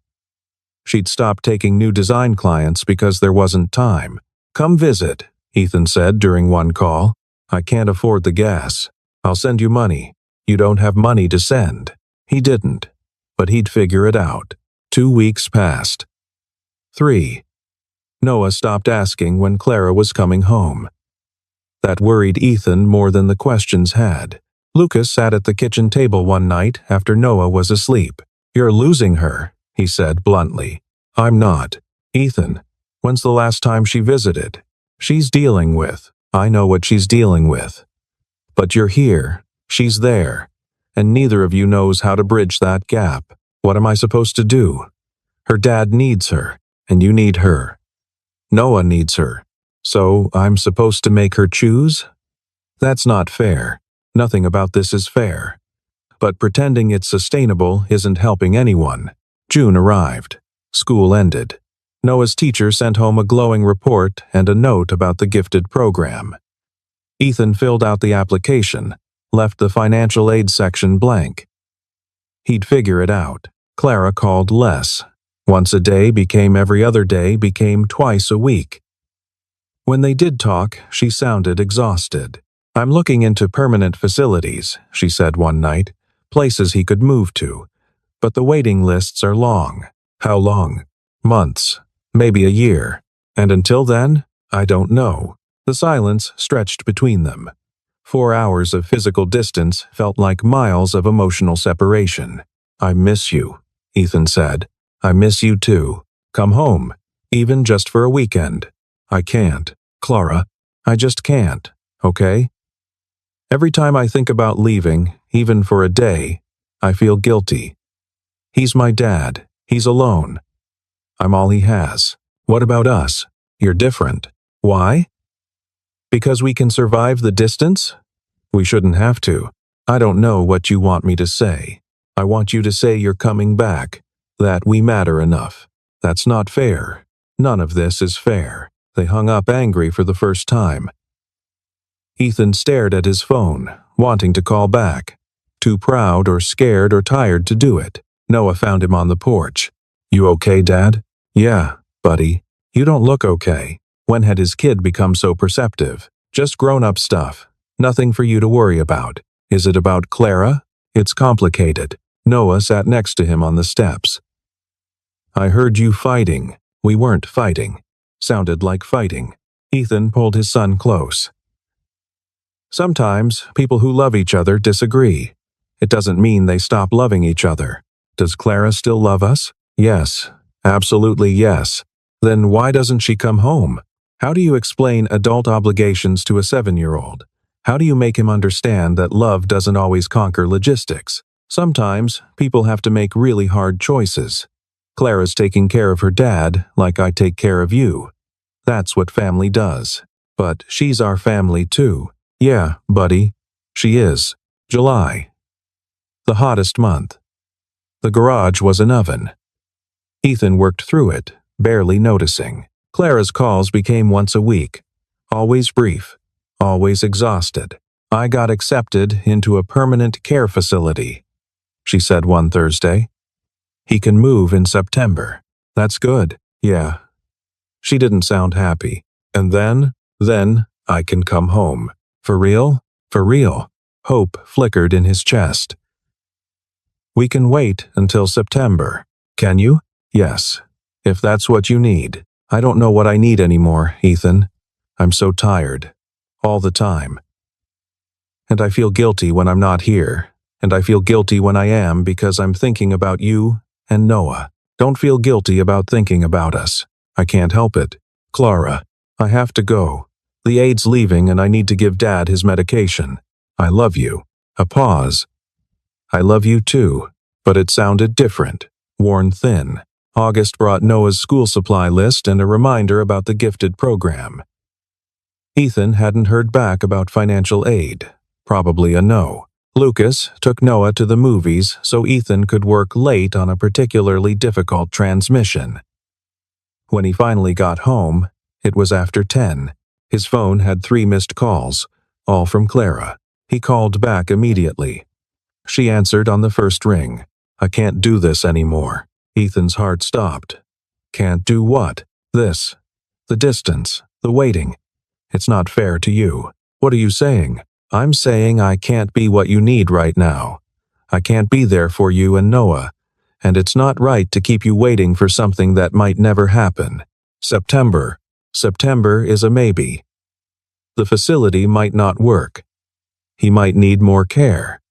She'd stopped taking new design clients because there wasn't time. "Come visit," Ethan said during one call. "I can't afford the gas. I'll send you money." "You don't have money to send." He didn't, but he'd figure it out. 2 weeks passed. 3. Noah stopped asking when Clara was coming home. That worried Ethan more than the questions had. Lucas sat at the kitchen table one night after Noah was asleep. "You're losing her," he said bluntly. "I'm not." "Ethan, when's the last time she visited?" "She's dealing with." "I know what she's dealing with. But you're here, she's there, and neither of you knows how to bridge that gap. What am I supposed to do? Her dad needs her, and you need her. Noah needs her. So I'm supposed to make her choose? That's not fair. Nothing about this is fair. But pretending it's sustainable isn't helping anyone." June arrived. School ended. Noah's teacher sent home a glowing report and a note about the gifted program. Ethan filled out the application, left the financial aid section blank. He'd figure it out. Clara called less. Once a day became every other day, became twice a week. When they did talk, she sounded exhausted. "I'm looking into permanent facilities," she said one night, "places he could move to. But the waiting lists are long." "How long?" "Months, maybe a year. And until then, I don't know." The silence stretched between them. 4 hours of physical distance felt like miles of emotional separation. "I miss you," Ethan said. "I miss you too. Come home, even just for a weekend." "I can't, Clara. I just can't, okay? Every time I think about leaving, even for a day, I feel guilty. He's my dad. He's alone. I'm all he has. What about us? You're different. Why? Because we can survive the distance? We shouldn't have to. I don't know what you want me to say. I want you to say you're coming back, that we matter enough. That's not fair. None of this is fair." They hung up angry for the first time. Ethan stared at his phone, wanting to call back, too proud or scared or tired to do it. Noah found him on the porch. "You okay, Dad?" "Yeah, buddy. You don't look okay." When had his kid become so perceptive? "Just grown-up stuff. Nothing for you to worry about." "Is it about Clara?" "It's complicated." Noah sat next to him on the steps. "I heard you fighting." "We weren't fighting." Sounded like fighting. Ethan pulled his son close. "Sometimes people who love each other disagree. It doesn't mean they stop loving each other. Does Clara still love us?" "Yes, absolutely yes." "Then why doesn't she come home?" How do you explain adult obligations to a 7-year-old? How do you make him understand that love doesn't always conquer logistics? Sometimes people have to make really hard choices. Clara's taking care of her dad like I take care of you. That's what family does. But she's our family too. "Yeah, buddy, she is." July. The hottest month. The garage was an oven. Ethan worked through it, barely noticing. Clara's calls became once a week. Always brief, always exhausted. "I got accepted into a permanent care facility," she said one Thursday. "He can move in September." "That's good." "Yeah." She didn't sound happy. "And then I can come home." "For real?" "For real." Hope flickered in his chest. We can wait until September. Can you? Yes. If that's what you need. I don't know what I need anymore, Ethan. I'm so tired. All the time. And I feel guilty when I'm not here. And I feel guilty when I am because I'm thinking about you and Noah. Don't feel guilty about thinking about us. I can't help it. Clara, I have to go. The aid's leaving and I need to give Dad his medication. I love you. A pause. I love you too. But it sounded different, worn thin. August brought Noah's school supply list and a reminder about the gifted program. Ethan hadn't heard back about financial aid. Probably a no. Lucas took Noah to the movies so Ethan could work late on a particularly difficult transmission. When he finally got home, it was after 10. His phone had 3 missed calls, all from Clara. He called back immediately. She answered on the first ring. I can't do this anymore. Ethan's heart stopped. Can't do what? This. The distance. The waiting. It's not fair to you. What are you saying? I'm saying I can't be what you need right now. I can't be there for you and Noah. And it's not right to keep you waiting for something that might never happen. September. September is a maybe. The facility might not work. He might need more care.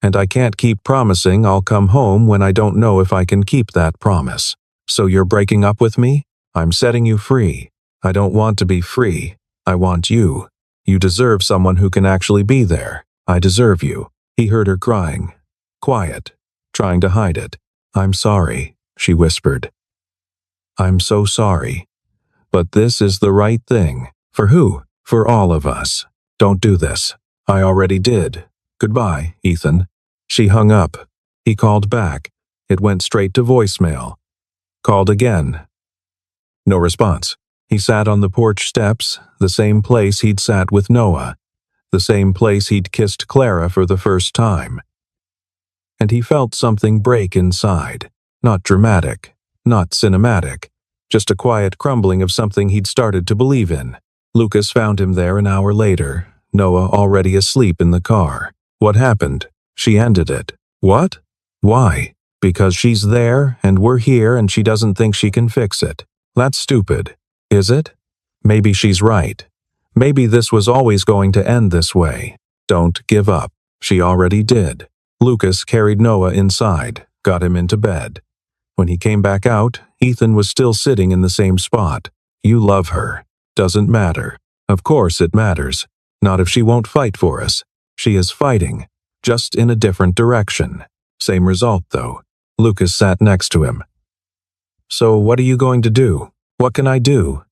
And I can't keep promising I'll come home when I don't know if I can keep that promise. So you're breaking up with me? I'm setting you free. I don't want to be free. I want you. You deserve someone who can actually be there. I deserve you. He heard her crying. Quiet. Trying to hide it. I'm sorry, she whispered. I'm so sorry. But this is the right thing. For who? For all of us. Don't do this. I already did. Goodbye, Ethan. She hung up. He called back. It went straight to voicemail. Called again. No response. He sat on the porch steps, the same place he'd sat with Noah, the same place he'd kissed Clara for the first time. And he felt something break inside. Not dramatic, not cinematic, just a quiet crumbling of something he'd started to believe in. Lucas found him there an hour later, Noah already asleep in the car. What happened? She ended it. What? Why? Because she's there, and we're here, and she doesn't think she can fix it. That's stupid. Is it? Maybe she's right. Maybe this was always going to end this way. Don't give up. She already did. Lucas carried Noah inside, got him into bed. When he came back out, Ethan was still sitting in the same spot. You love her. Doesn't matter. Of course it matters. Not if she won't fight for us. She is fighting, just in a different direction. Same result, though. Lucas sat next to him. So what are you going to do? What can I do?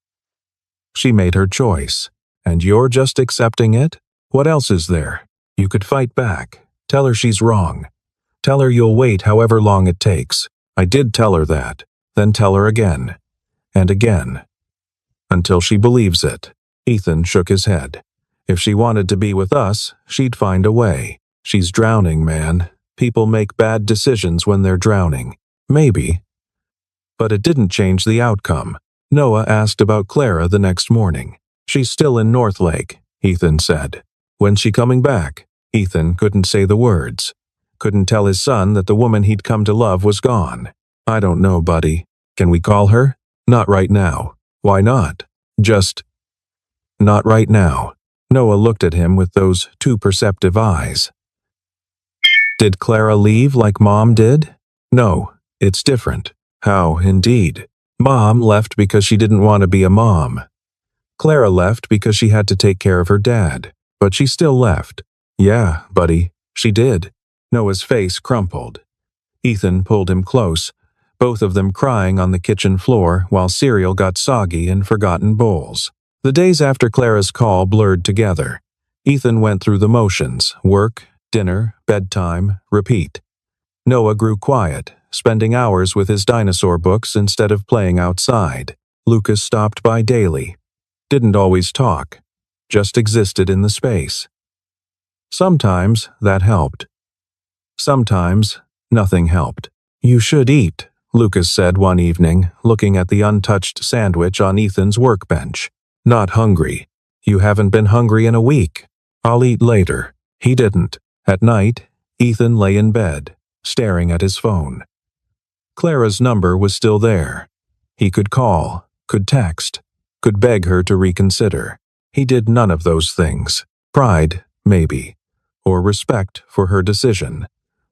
She made her choice. And you're just accepting it? What else is there? You could fight back. Tell her she's wrong. Tell her you'll wait however long it takes. I did tell her that. Then tell her again. And again. Until she believes it. Ethan shook his head. If she wanted to be with us, she'd find a way. She's drowning, man. People make bad decisions when they're drowning. Maybe. But it didn't change the outcome. Noah asked about Clara the next morning. She's still in Northlake, Ethan said. When's she coming back? Ethan couldn't say the words. Couldn't tell his son that the woman he'd come to love was gone. I don't know, buddy. Can we call her? Not right now. Why not? Just... Not right now. Noah looked at him with those too perceptive eyes. Did Clara leave like Mom did? No, it's different. How, indeed? Mom left because she didn't want to be a mom. Clara left because she had to take care of her dad, but she still left. Yeah, buddy, she did. Noah's face crumpled. Ethan pulled him close, both of them crying on the kitchen floor while cereal got soggy in forgotten bowls. The days after Clara's call blurred together. Ethan went through the motions: work, dinner, bedtime, repeat. Noah grew quiet, spending hours with his dinosaur books instead of playing outside. Lucas stopped by daily. Didn't always talk, just existed in the space. Sometimes that helped. Sometimes nothing helped. You should eat, Lucas said one evening, looking at the untouched sandwich on Ethan's workbench. Not hungry. You haven't been hungry in a week. I'll eat later. He didn't. At night, Ethan lay in bed, staring at his phone. Clara's number was still there. He could call, could text, could beg her to reconsider. He did none of those things. Pride, maybe, or respect for her decision,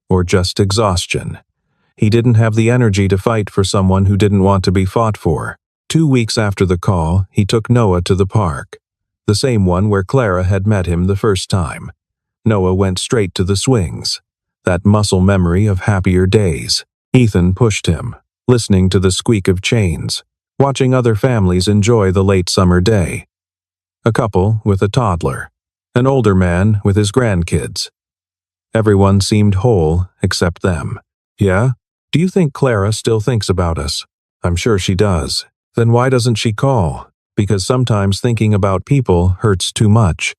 or just exhaustion. He didn't have the energy to fight for someone who didn't want to be fought for. 2 weeks after the call, he took Noah to the park, the same one where Clara had met him the first time. Noah went straight to the swings, that muscle memory of happier days. Ethan pushed him, listening to the squeak of chains, watching other families enjoy the late summer day. A couple with a toddler, an older man with his grandkids. Everyone seemed whole except them. Yeah? Do you think Clara still thinks about us? I'm sure she does. Then why doesn't she call? Because sometimes thinking about people hurts too much.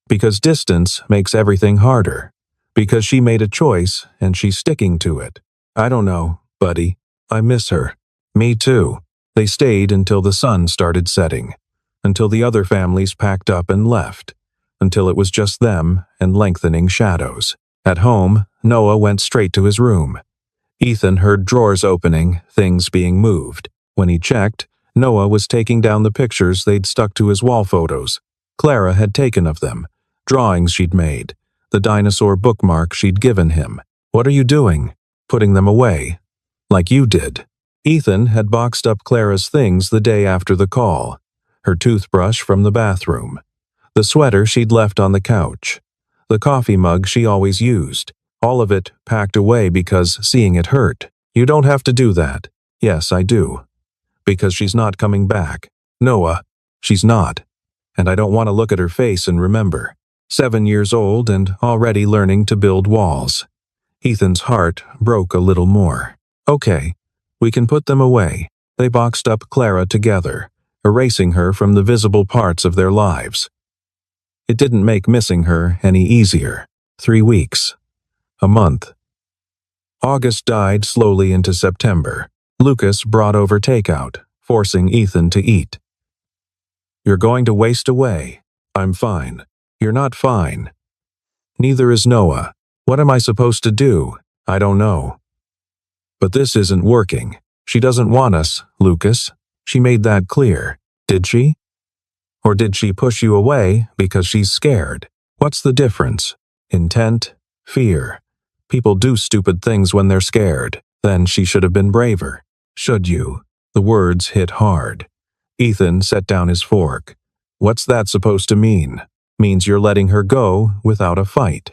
Because distance makes everything harder. Because she made a choice and she's sticking to it. I don't know, buddy. I miss her. Me too. They stayed until the sun started setting. Until the other families packed up and left. Until it was just them and lengthening shadows. At home, Noah went straight to his room. Ethan heard drawers opening, things being moved. When he checked, Noah was taking down the pictures they'd stuck to his wall photos. Clara had taken of them. Drawings she'd made. The dinosaur bookmark she'd given him. What are you doing? Putting them away. Like you did. Ethan had boxed up Clara's things the day after the call. Her toothbrush from the bathroom. The sweater she'd left on the couch. The coffee mug she always used. All of it packed away because seeing it hurt. You don't have to do that. Yes, I do. Because she's not coming back. Noah, she's not. And I don't want to look at her face and remember. 7 years old and already learning to build walls. Ethan's heart broke a little more. Okay, we can put them away. They boxed up Clara together, erasing her from the visible parts of their lives. It didn't make missing her any easier. 3 weeks. A month. August died slowly into September. Lucas brought over takeout, forcing Ethan to eat. You're going to waste away. I'm fine. You're not fine. Neither is Noah. What am I supposed to do? I don't know. But this isn't working. She doesn't want us, Lucas. She made that clear. Did she? Or did she push you away because she's scared? What's the difference? Intent, fear. People do stupid things when they're scared. Then she should have been braver. Should you? The words hit hard. Ethan set down his fork. What's that supposed to mean? Means you're letting her go without a fight.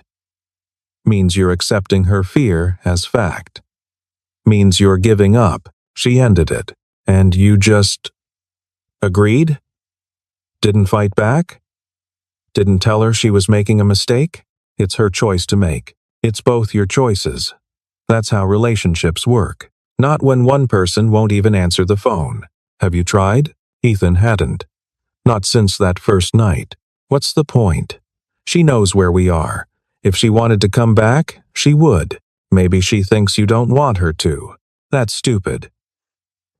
Means you're accepting her fear as fact. Means you're giving up. She ended it. And you just agreed? Didn't fight back? Didn't tell her she was making a mistake? It's her choice to make. It's both your choices. That's how relationships work. Not when one person won't even answer the phone. Have you tried? Ethan hadn't. Not since that first night. What's the point? She knows where we are. If she wanted to come back, she would. Maybe she thinks you don't want her to. That's stupid.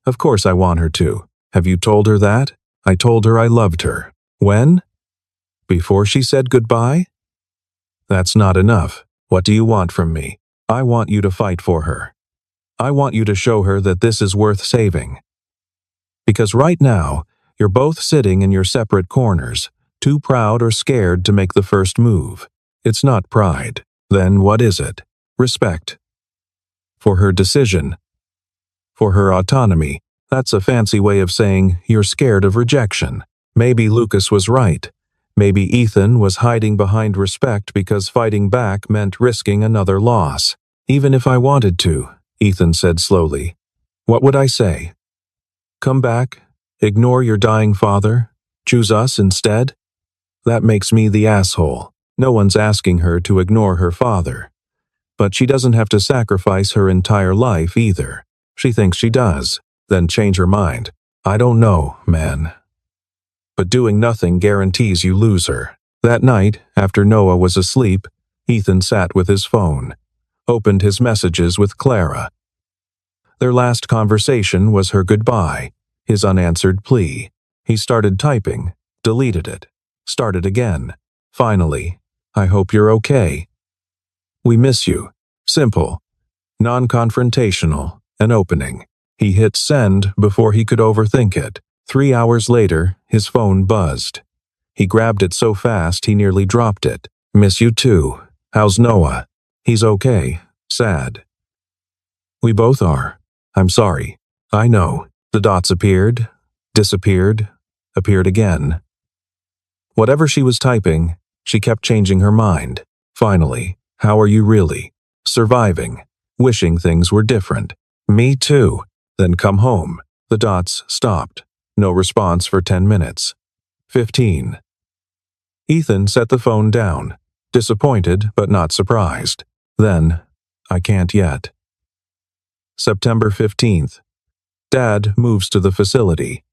Of course I want her to. Have you told her that? I told her I loved her. When? Before she said goodbye? That's not enough. What do you want from me? I want you to fight for her. I want you to show her that this is worth saving. Because right now, you're both sitting in your separate corners, too proud or scared to make the first move. It's not pride. Then what is it? Respect. For her decision. For her autonomy. That's a fancy way of saying you're scared of rejection. Maybe Lucas was right. Maybe Ethan was hiding behind respect because fighting back meant risking another loss. Even if I wanted to, Ethan said slowly. What would I say? Come back, ignore your dying father, choose us instead? That makes me the asshole. No one's asking her to ignore her father. But she doesn't have to sacrifice her entire life either. She thinks she does, then change her mind. I don't know, man. But doing nothing guarantees you lose her. That night, after Noah was asleep, Ethan sat with his phone, opened his messages with Clara. Their last conversation was her goodbye, his unanswered plea. He started typing, deleted it, started again. Finally, I hope you're okay. We miss you. Simple. Non-confrontational. An opening. He hit send before he could overthink it. 3 hours later, his phone buzzed. He grabbed it so fast he nearly dropped it. Miss you too. How's Noah? He's okay. Sad. We both are. I'm sorry. I know. The dots appeared, disappeared, appeared again. Whatever she was typing, she kept changing her mind. Finally, how are you really? Surviving. Wishing things were different. Me too. Then come home. The dots stopped. No response for 10 minutes. 15. Ethan set the phone down, disappointed but not surprised. Then, I can't yet. September 15th. Dad moves to the facility.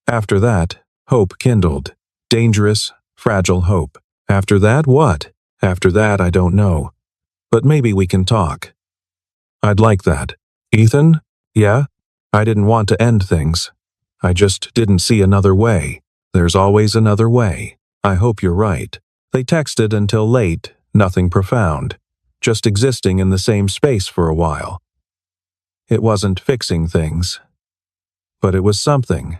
After that, hope kindled. Dangerous, fragile hope. After that, what? After that, I don't know. But maybe we can talk. I'd like that. Ethan? Yeah? I didn't want to end things. I just didn't see another way. There's always another way. I hope you're right. They texted until late, nothing profound. Just existing in the same space for a while. It wasn't fixing things. But it was something.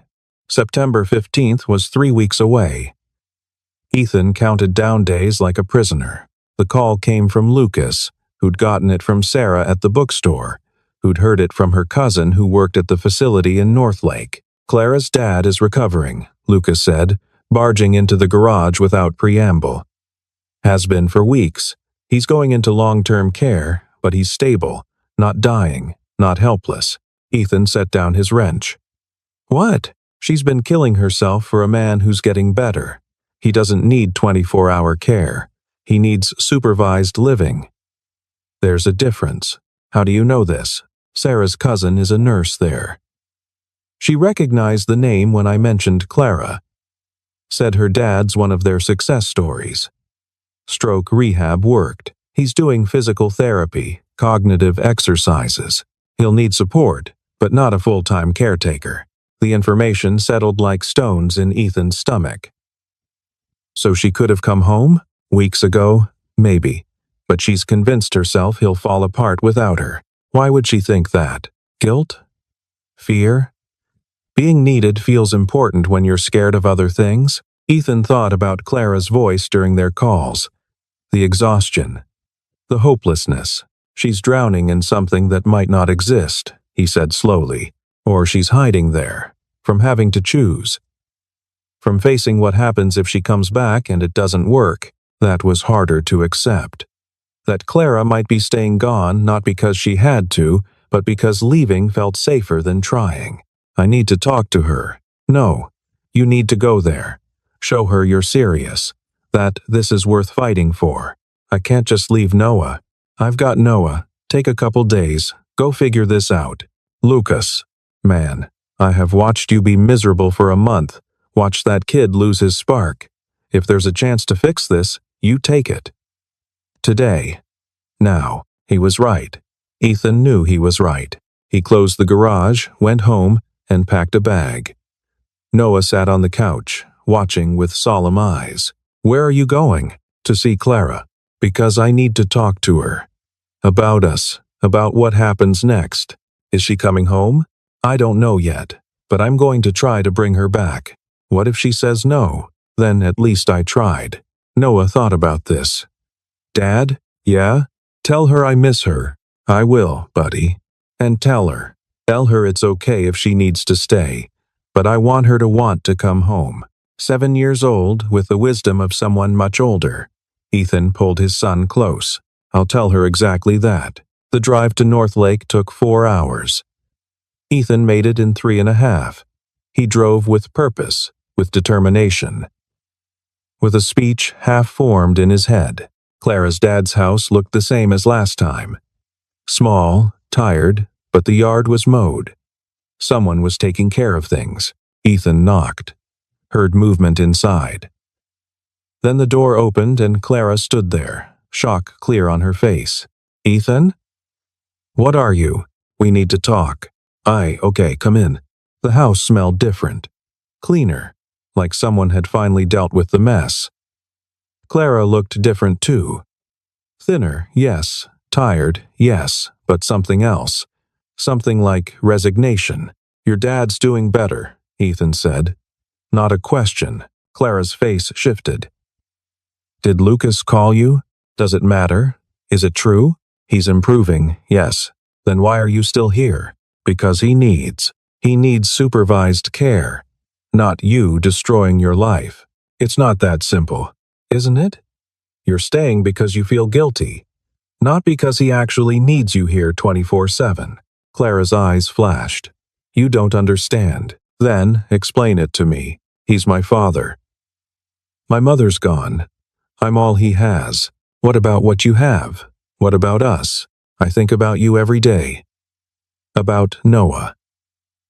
September 15th was 3 weeks away. Ethan counted down days like a prisoner. The call came from Lucas, who'd gotten it from Sarah at the bookstore, who'd heard it from her cousin who worked at the facility in Northlake. Clara's dad is recovering, Lucas said, barging into the garage without preamble. Has been for weeks. He's going into long-term care, but he's stable, not dying, not helpless. Ethan set down his wrench. What? She's been killing herself for a man who's getting better. He doesn't need 24-hour care. He needs supervised living. There's a difference. How do you know this? Sarah's cousin is a nurse there. She recognized the name when I mentioned Clara. Said her dad's one of their success stories. Stroke rehab worked. He's doing physical therapy, cognitive exercises. He'll need support, but not a full-time caretaker. The information settled like stones in Ethan's stomach. So she could have come home? Weeks ago? Maybe. But she's convinced herself he'll fall apart without her. Why would she think that? Guilt? Fear? Being needed feels important when you're scared of other things. Ethan thought about Clara's voice during their calls. The exhaustion. The hopelessness. She's drowning in something that might not exist, he said slowly. Or she's hiding there, from having to choose. From facing what happens if she comes back and it doesn't work. That was harder to accept. That Clara might be staying gone not because she had to, but because leaving felt safer than trying. I need to talk to her. No, you need to go there. Show her you're serious. That this is worth fighting for. I can't just leave Noah. I've got Noah. Take a couple days. Go figure this out. Lucas. Man, I have watched you be miserable for a month. Watch that kid lose his spark. If there's a chance to fix this, you take it. Today. Now. He was right. Ethan knew he was right. He closed the garage, went home, and packed a bag. Noah sat on the couch, watching with solemn eyes. Where are you going? To see Clara. Because I need to talk to her. About us. About what happens next. Is she coming home? I don't know yet, but I'm going to try to bring her back. What if she says no? Then at least I tried. Noah thought about this. Dad? Yeah? Tell her I miss her. I will, buddy. And tell her. Tell her it's okay if she needs to stay. But I want her to want to come home. 7 years old, with the wisdom of someone much older. Ethan pulled his son close. I'll tell her exactly that. The drive to Northlake took 4 hours. Ethan made it in 3.5. He drove with purpose, with determination. With a speech half-formed in his head, Clara's dad's house looked the same as last time. Small, tired, but the yard was mowed. Someone was taking care of things. Ethan knocked. Heard movement inside. Then the door opened and Clara stood there, shock clear on her face. Ethan? What are you? We need to talk. Okay, come in. The house smelled different. Cleaner, like someone had finally dealt with the mess. Clara looked different too. Thinner, yes. Tired, yes. But something else. Something like resignation. Your dad's doing better, Ethan said. Not a question. Clara's face shifted. Did Lucas call you? Does it matter? Is it true? He's improving, yes. Then why are you still here? Because he needs supervised care. Not you destroying your life. It's not that simple, isn't it? You're staying because you feel guilty. Not because he actually needs you here 24/7. Clara's eyes flashed. You don't understand. Then, explain it to me. He's my father. My mother's gone. I'm all he has. What about what you have? What about us? I think about you every day. About Noah.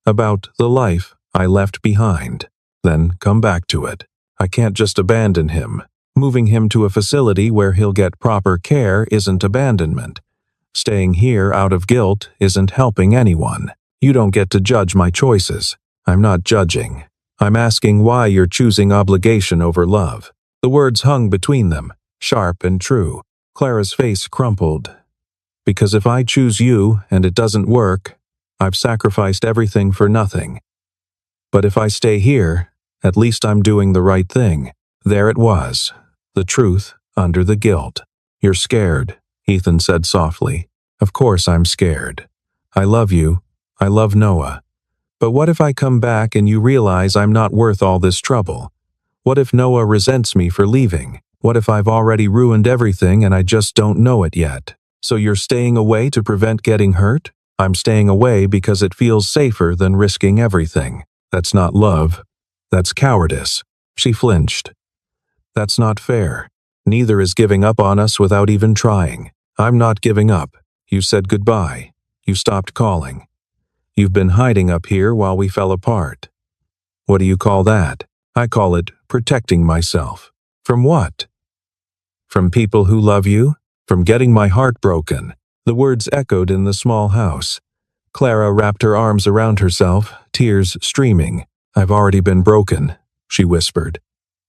About the life I left behind. Then come back to it. I can't just abandon him. Moving him to a facility where he'll get proper care isn't abandonment. Staying here out of guilt isn't helping anyone. You don't get to judge my choices. I'm not judging. I'm asking why you're choosing obligation over love. The words hung between them, sharp and true. Clara's face crumpled. Because if I choose you and it doesn't work, I've sacrificed everything for nothing. But if I stay here, at least I'm doing the right thing. There it was. The truth under the guilt. You're scared, Ethan said softly. Of course I'm scared. I love you. I love Noah. But what if I come back and you realize I'm not worth all this trouble? What if Noah resents me for leaving? What if I've already ruined everything and I just don't know it yet? So you're staying away to prevent getting hurt? I'm staying away because it feels safer than risking everything. That's not love. That's cowardice. She flinched. That's not fair. Neither is giving up on us without even trying. I'm not giving up. You said goodbye. You stopped calling. You've been hiding up here while we fell apart. What do you call that? I call it protecting myself. From what? From people who love you? From getting my heart broken. The words echoed in the small house. Clara wrapped her arms around herself, tears streaming. I've already been broken, she whispered.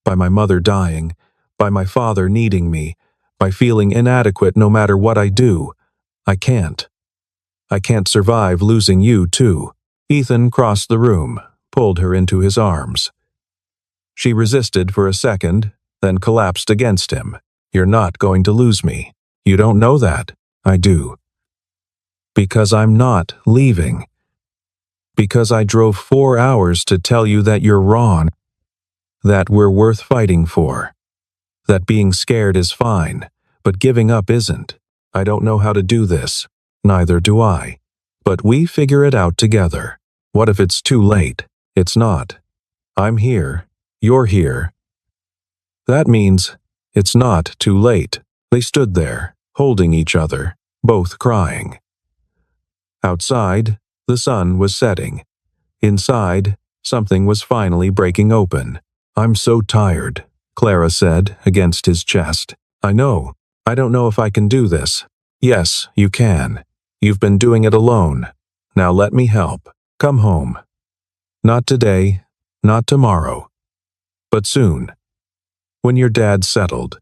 By my mother dying, by my father needing me, by feeling inadequate no matter what I do. I can't survive losing you too. Ethan crossed the room, pulled her into his arms. She resisted for a second, then collapsed against him. You're not going to lose me. You don't know that. I do. Because I'm not leaving. Because I drove 4 hours to tell you that you're wrong. That we're worth fighting for. That being scared is fine, but giving up isn't. I don't know how to do this. Neither do I. But we figure it out together. What if it's too late? It's not. I'm here. You're here. That means it's not too late. They stood there, holding each other, both crying. Outside, the sun was setting. Inside, something was finally breaking open. I'm so tired, Clara said against his chest. I know. I don't know if I can do this. Yes, you can. You've been doing it alone. Now let me help. Come home. Not today, not tomorrow. But soon. When your dad's settled.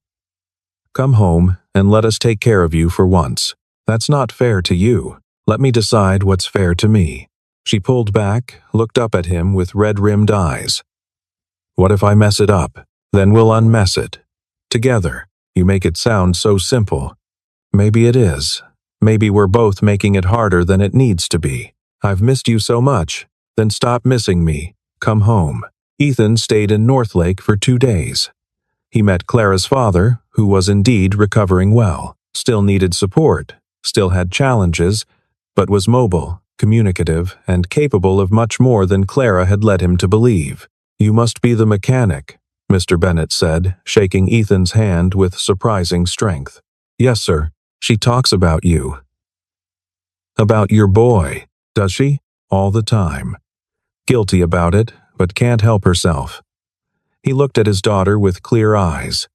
Come home and let us take care of you for once. That's not fair to you. Let me decide what's fair to me. She pulled back, looked up at him with red-rimmed eyes. What if I mess it up? Then we'll unmess it. Together. You make it sound so simple. Maybe it is. Maybe we're both making it harder than it needs to be. I've missed you so much. Then stop missing me. Come home. Ethan stayed in Northlake for 2 days. He met Clara's father, who was indeed recovering well, still needed support, still had challenges, but was mobile, communicative, and capable of much more than Clara had led him to believe. You must be the mechanic, Mr. Bennett said, shaking Ethan's hand with surprising strength. Yes, sir. She talks about you. About your boy, does she? All the time. Guilty about it, but can't help herself. He looked at his daughter with clear eyes.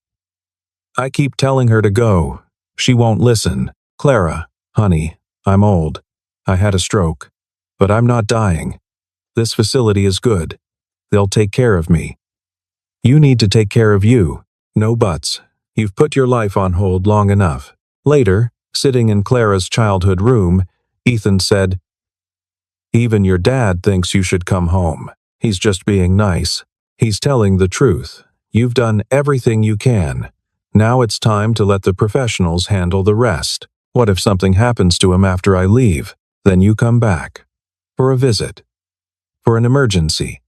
I keep telling her to go. She won't listen. Clara, honey, I'm old. I had a stroke. But I'm not dying. This facility is good. They'll take care of me. You need to take care of you. No buts. You've put your life on hold long enough. Later, sitting in Clara's childhood room, Ethan said, "Even your dad thinks you should come home. He's just being nice. He's telling the truth. You've done everything you can. Now it's time to let the professionals handle the rest. What if something happens to him after I leave? Then you come back. For a visit. For an emergency.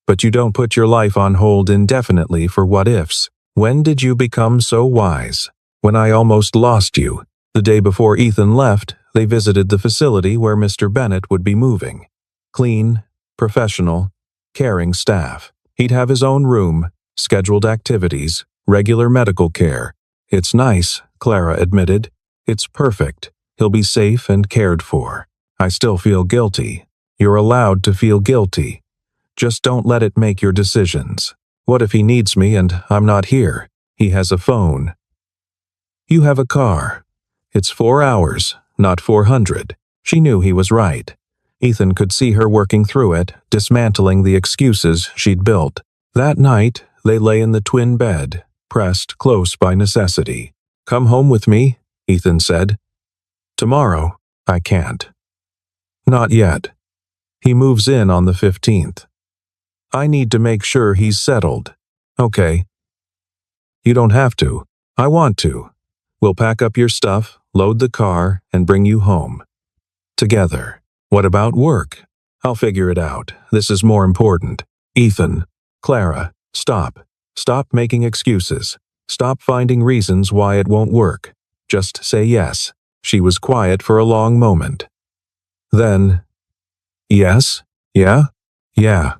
But you don't put your life on hold indefinitely for what-ifs. When did you become so wise? When I almost lost you." The day before Ethan left, they visited the facility where Mr. Bennett would be moving. Clean, professional, caring staff. He'd have his own room, scheduled activities, regular medical care. "It's nice," Clara admitted. "It's perfect. He'll be safe and cared for. I still feel guilty." "You're allowed to feel guilty. Just don't let it make your decisions. What if he needs me and I'm not here? He has a phone. You have a car. It's 4 hours, not 400. She knew he was right. Ethan could see her working through it, dismantling the excuses she'd built. That night, they lay in the twin bed, pressed close by necessity. "Come home with me," Ethan said. "Tomorrow, I can't." "Not yet. He moves in on the 15th. I need to make sure he's settled." "Okay." "You don't have to. I want to. We'll pack up your stuff, load the car, and bring you home. Together. What about work? I'll figure it out. This is more important." "Ethan." "Clara, stop. Stop making excuses. Stop finding reasons why it won't work. Just say yes." She was quiet for a long moment. Then, "Yes? Yeah? Yeah."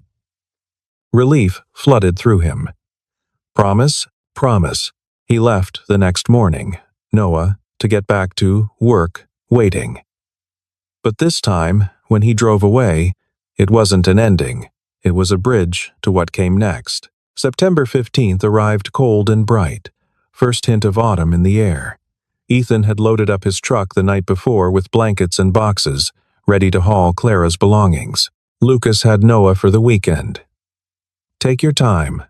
Relief flooded through him. "Promise? Promise." He left the next morning, Noah, to get back to work, waiting. But this time, when he drove away, it wasn't an ending. It was a bridge to what came next. September 15th arrived cold and bright, first hint of autumn in the air. Ethan had loaded up his truck the night before with blankets and boxes, ready to haul Clara's belongings. Lucas had Noah for the weekend. "Take your time.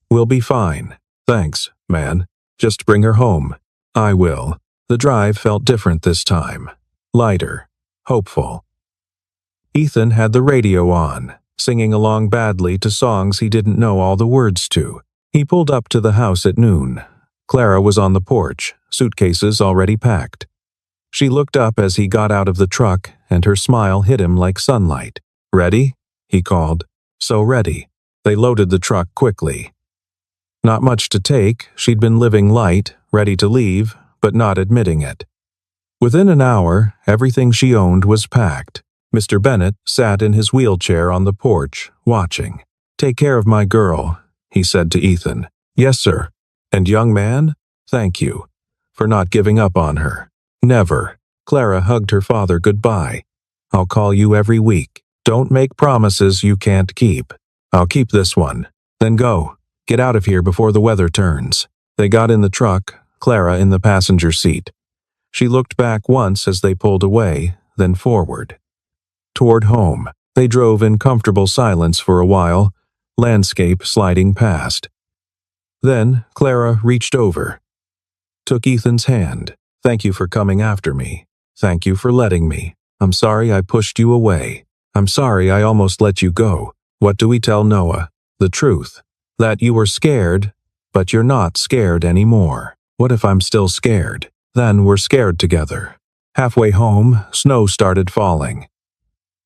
We'll be fine. Thanks, man. Just bring her home." "I will." The drive felt different this time. Lighter. Hopeful. Ethan had the radio on, singing along badly to songs he didn't know all the words to. He pulled up to the house at noon. Clara was on the porch, suitcases already packed. She looked up as he got out of the truck, and her smile hit him like sunlight. "Ready?" he called. So ready. They loaded the truck quickly. Not much to take, she'd been living light, ready to leave, but not admitting it. Within an hour, everything she owned was packed. Mr. Bennett sat in his wheelchair on the porch, watching. "Take care of my girl," he said to Ethan. "Yes, sir." "And young man, thank you for not giving up on her." "Never." Clara hugged her father goodbye. "I'll call you every week. Don't make promises you can't keep." "I'll keep this one." "Then go. Get out of here before the weather turns." They got in the truck, Clara in the passenger seat. She looked back once as they pulled away, then forward. Toward home. They drove in comfortable silence for a while, landscape sliding past. Then Clara reached over, took Ethan's hand. "Thank you for coming after me. Thank you for letting me. I'm sorry I pushed you away. I'm sorry I almost let you go. What do we tell Noah? The truth. That you were scared, but you're not scared anymore. What if I'm still scared? Then we're scared together." Halfway home, snow started falling.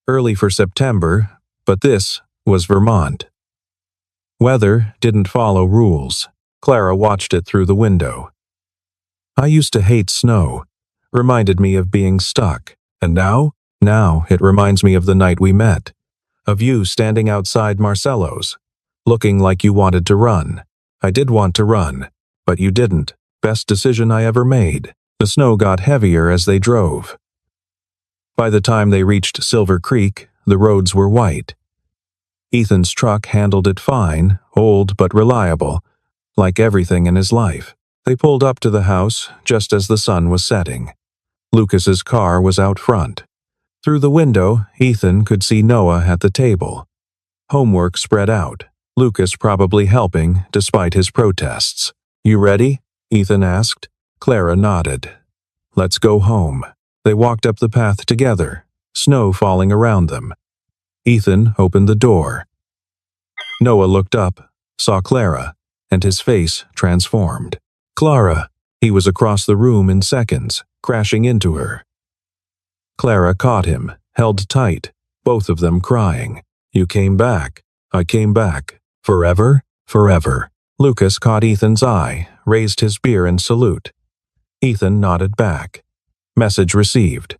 Early for September, but this was Vermont. Weather didn't follow rules. Clara watched it through the window. "I used to hate snow. Reminded me of being stuck. And now? Now it reminds me of the night we met. Of you standing outside Marcello's, looking like you wanted to run. I did want to run, but you didn't. Best decision I ever made." The snow got heavier as they drove. By the time they reached Silver Creek, the roads were white. Ethan's truck handled it fine, old but reliable, like everything in his life. They pulled up to the house just as the sun was setting. Lucas's car was out front. Through the window, Ethan could see Noah at the table. Homework spread out, Lucas probably helping despite his protests. "You ready?" Ethan asked. Clara nodded. Let's go home. They walked up the path together, snow falling around them. Ethan opened the door. Noah looked up, saw Clara, and his face transformed. Clara! He was across the room in seconds, crashing into her. Clara caught him, held tight, both of them crying. You came back. I came back. Forever? Forever. Lucas caught Ethan's eye, raised his beer in salute. Ethan nodded back. Message received.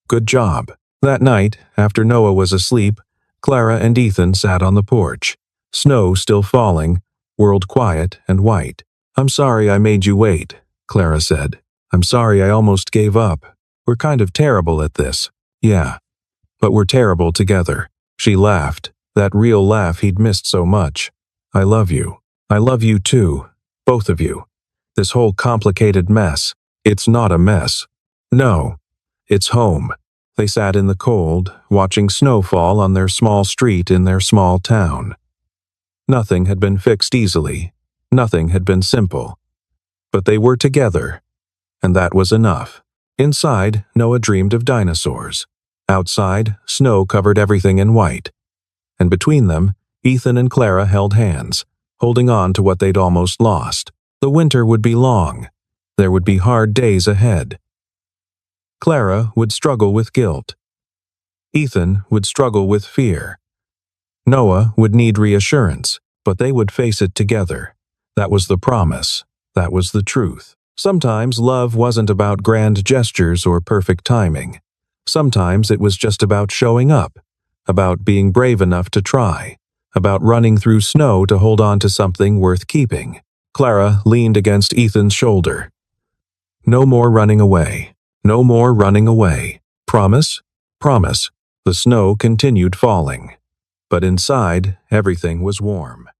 Good job. That night, after Noah was asleep, Clara and Ethan sat on the porch. Snow still falling, world quiet and white. I'm sorry I made you wait, Clara said. I'm sorry I almost gave up. We're kind of terrible at this. Yeah. But we're terrible together. She laughed, that real laugh he'd missed so much. I love you. I love you too. Both of you. This whole complicated mess. It's not a mess. No. It's home. They sat in the cold, watching snow fall on their small street in their small town. Nothing had been fixed easily. Nothing had been simple. But they were together, and that was enough. Inside, Noah dreamed of dinosaurs. Outside, snow covered everything in white. And between them, Ethan and Clara held hands, holding on to what they'd almost lost. The winter would be long. There would be hard days ahead. Clara would struggle with guilt. Ethan would struggle with fear. Noah would need reassurance, but they would face it together. That was the promise. That was the truth. Sometimes love wasn't about grand gestures or perfect timing. Sometimes it was just about showing up, about being brave enough to try, about running through snow to hold on to something worth keeping. Clara leaned against Ethan's shoulder. No more running away. No more running away. Promise? Promise. The snow continued falling. But inside, everything was warm.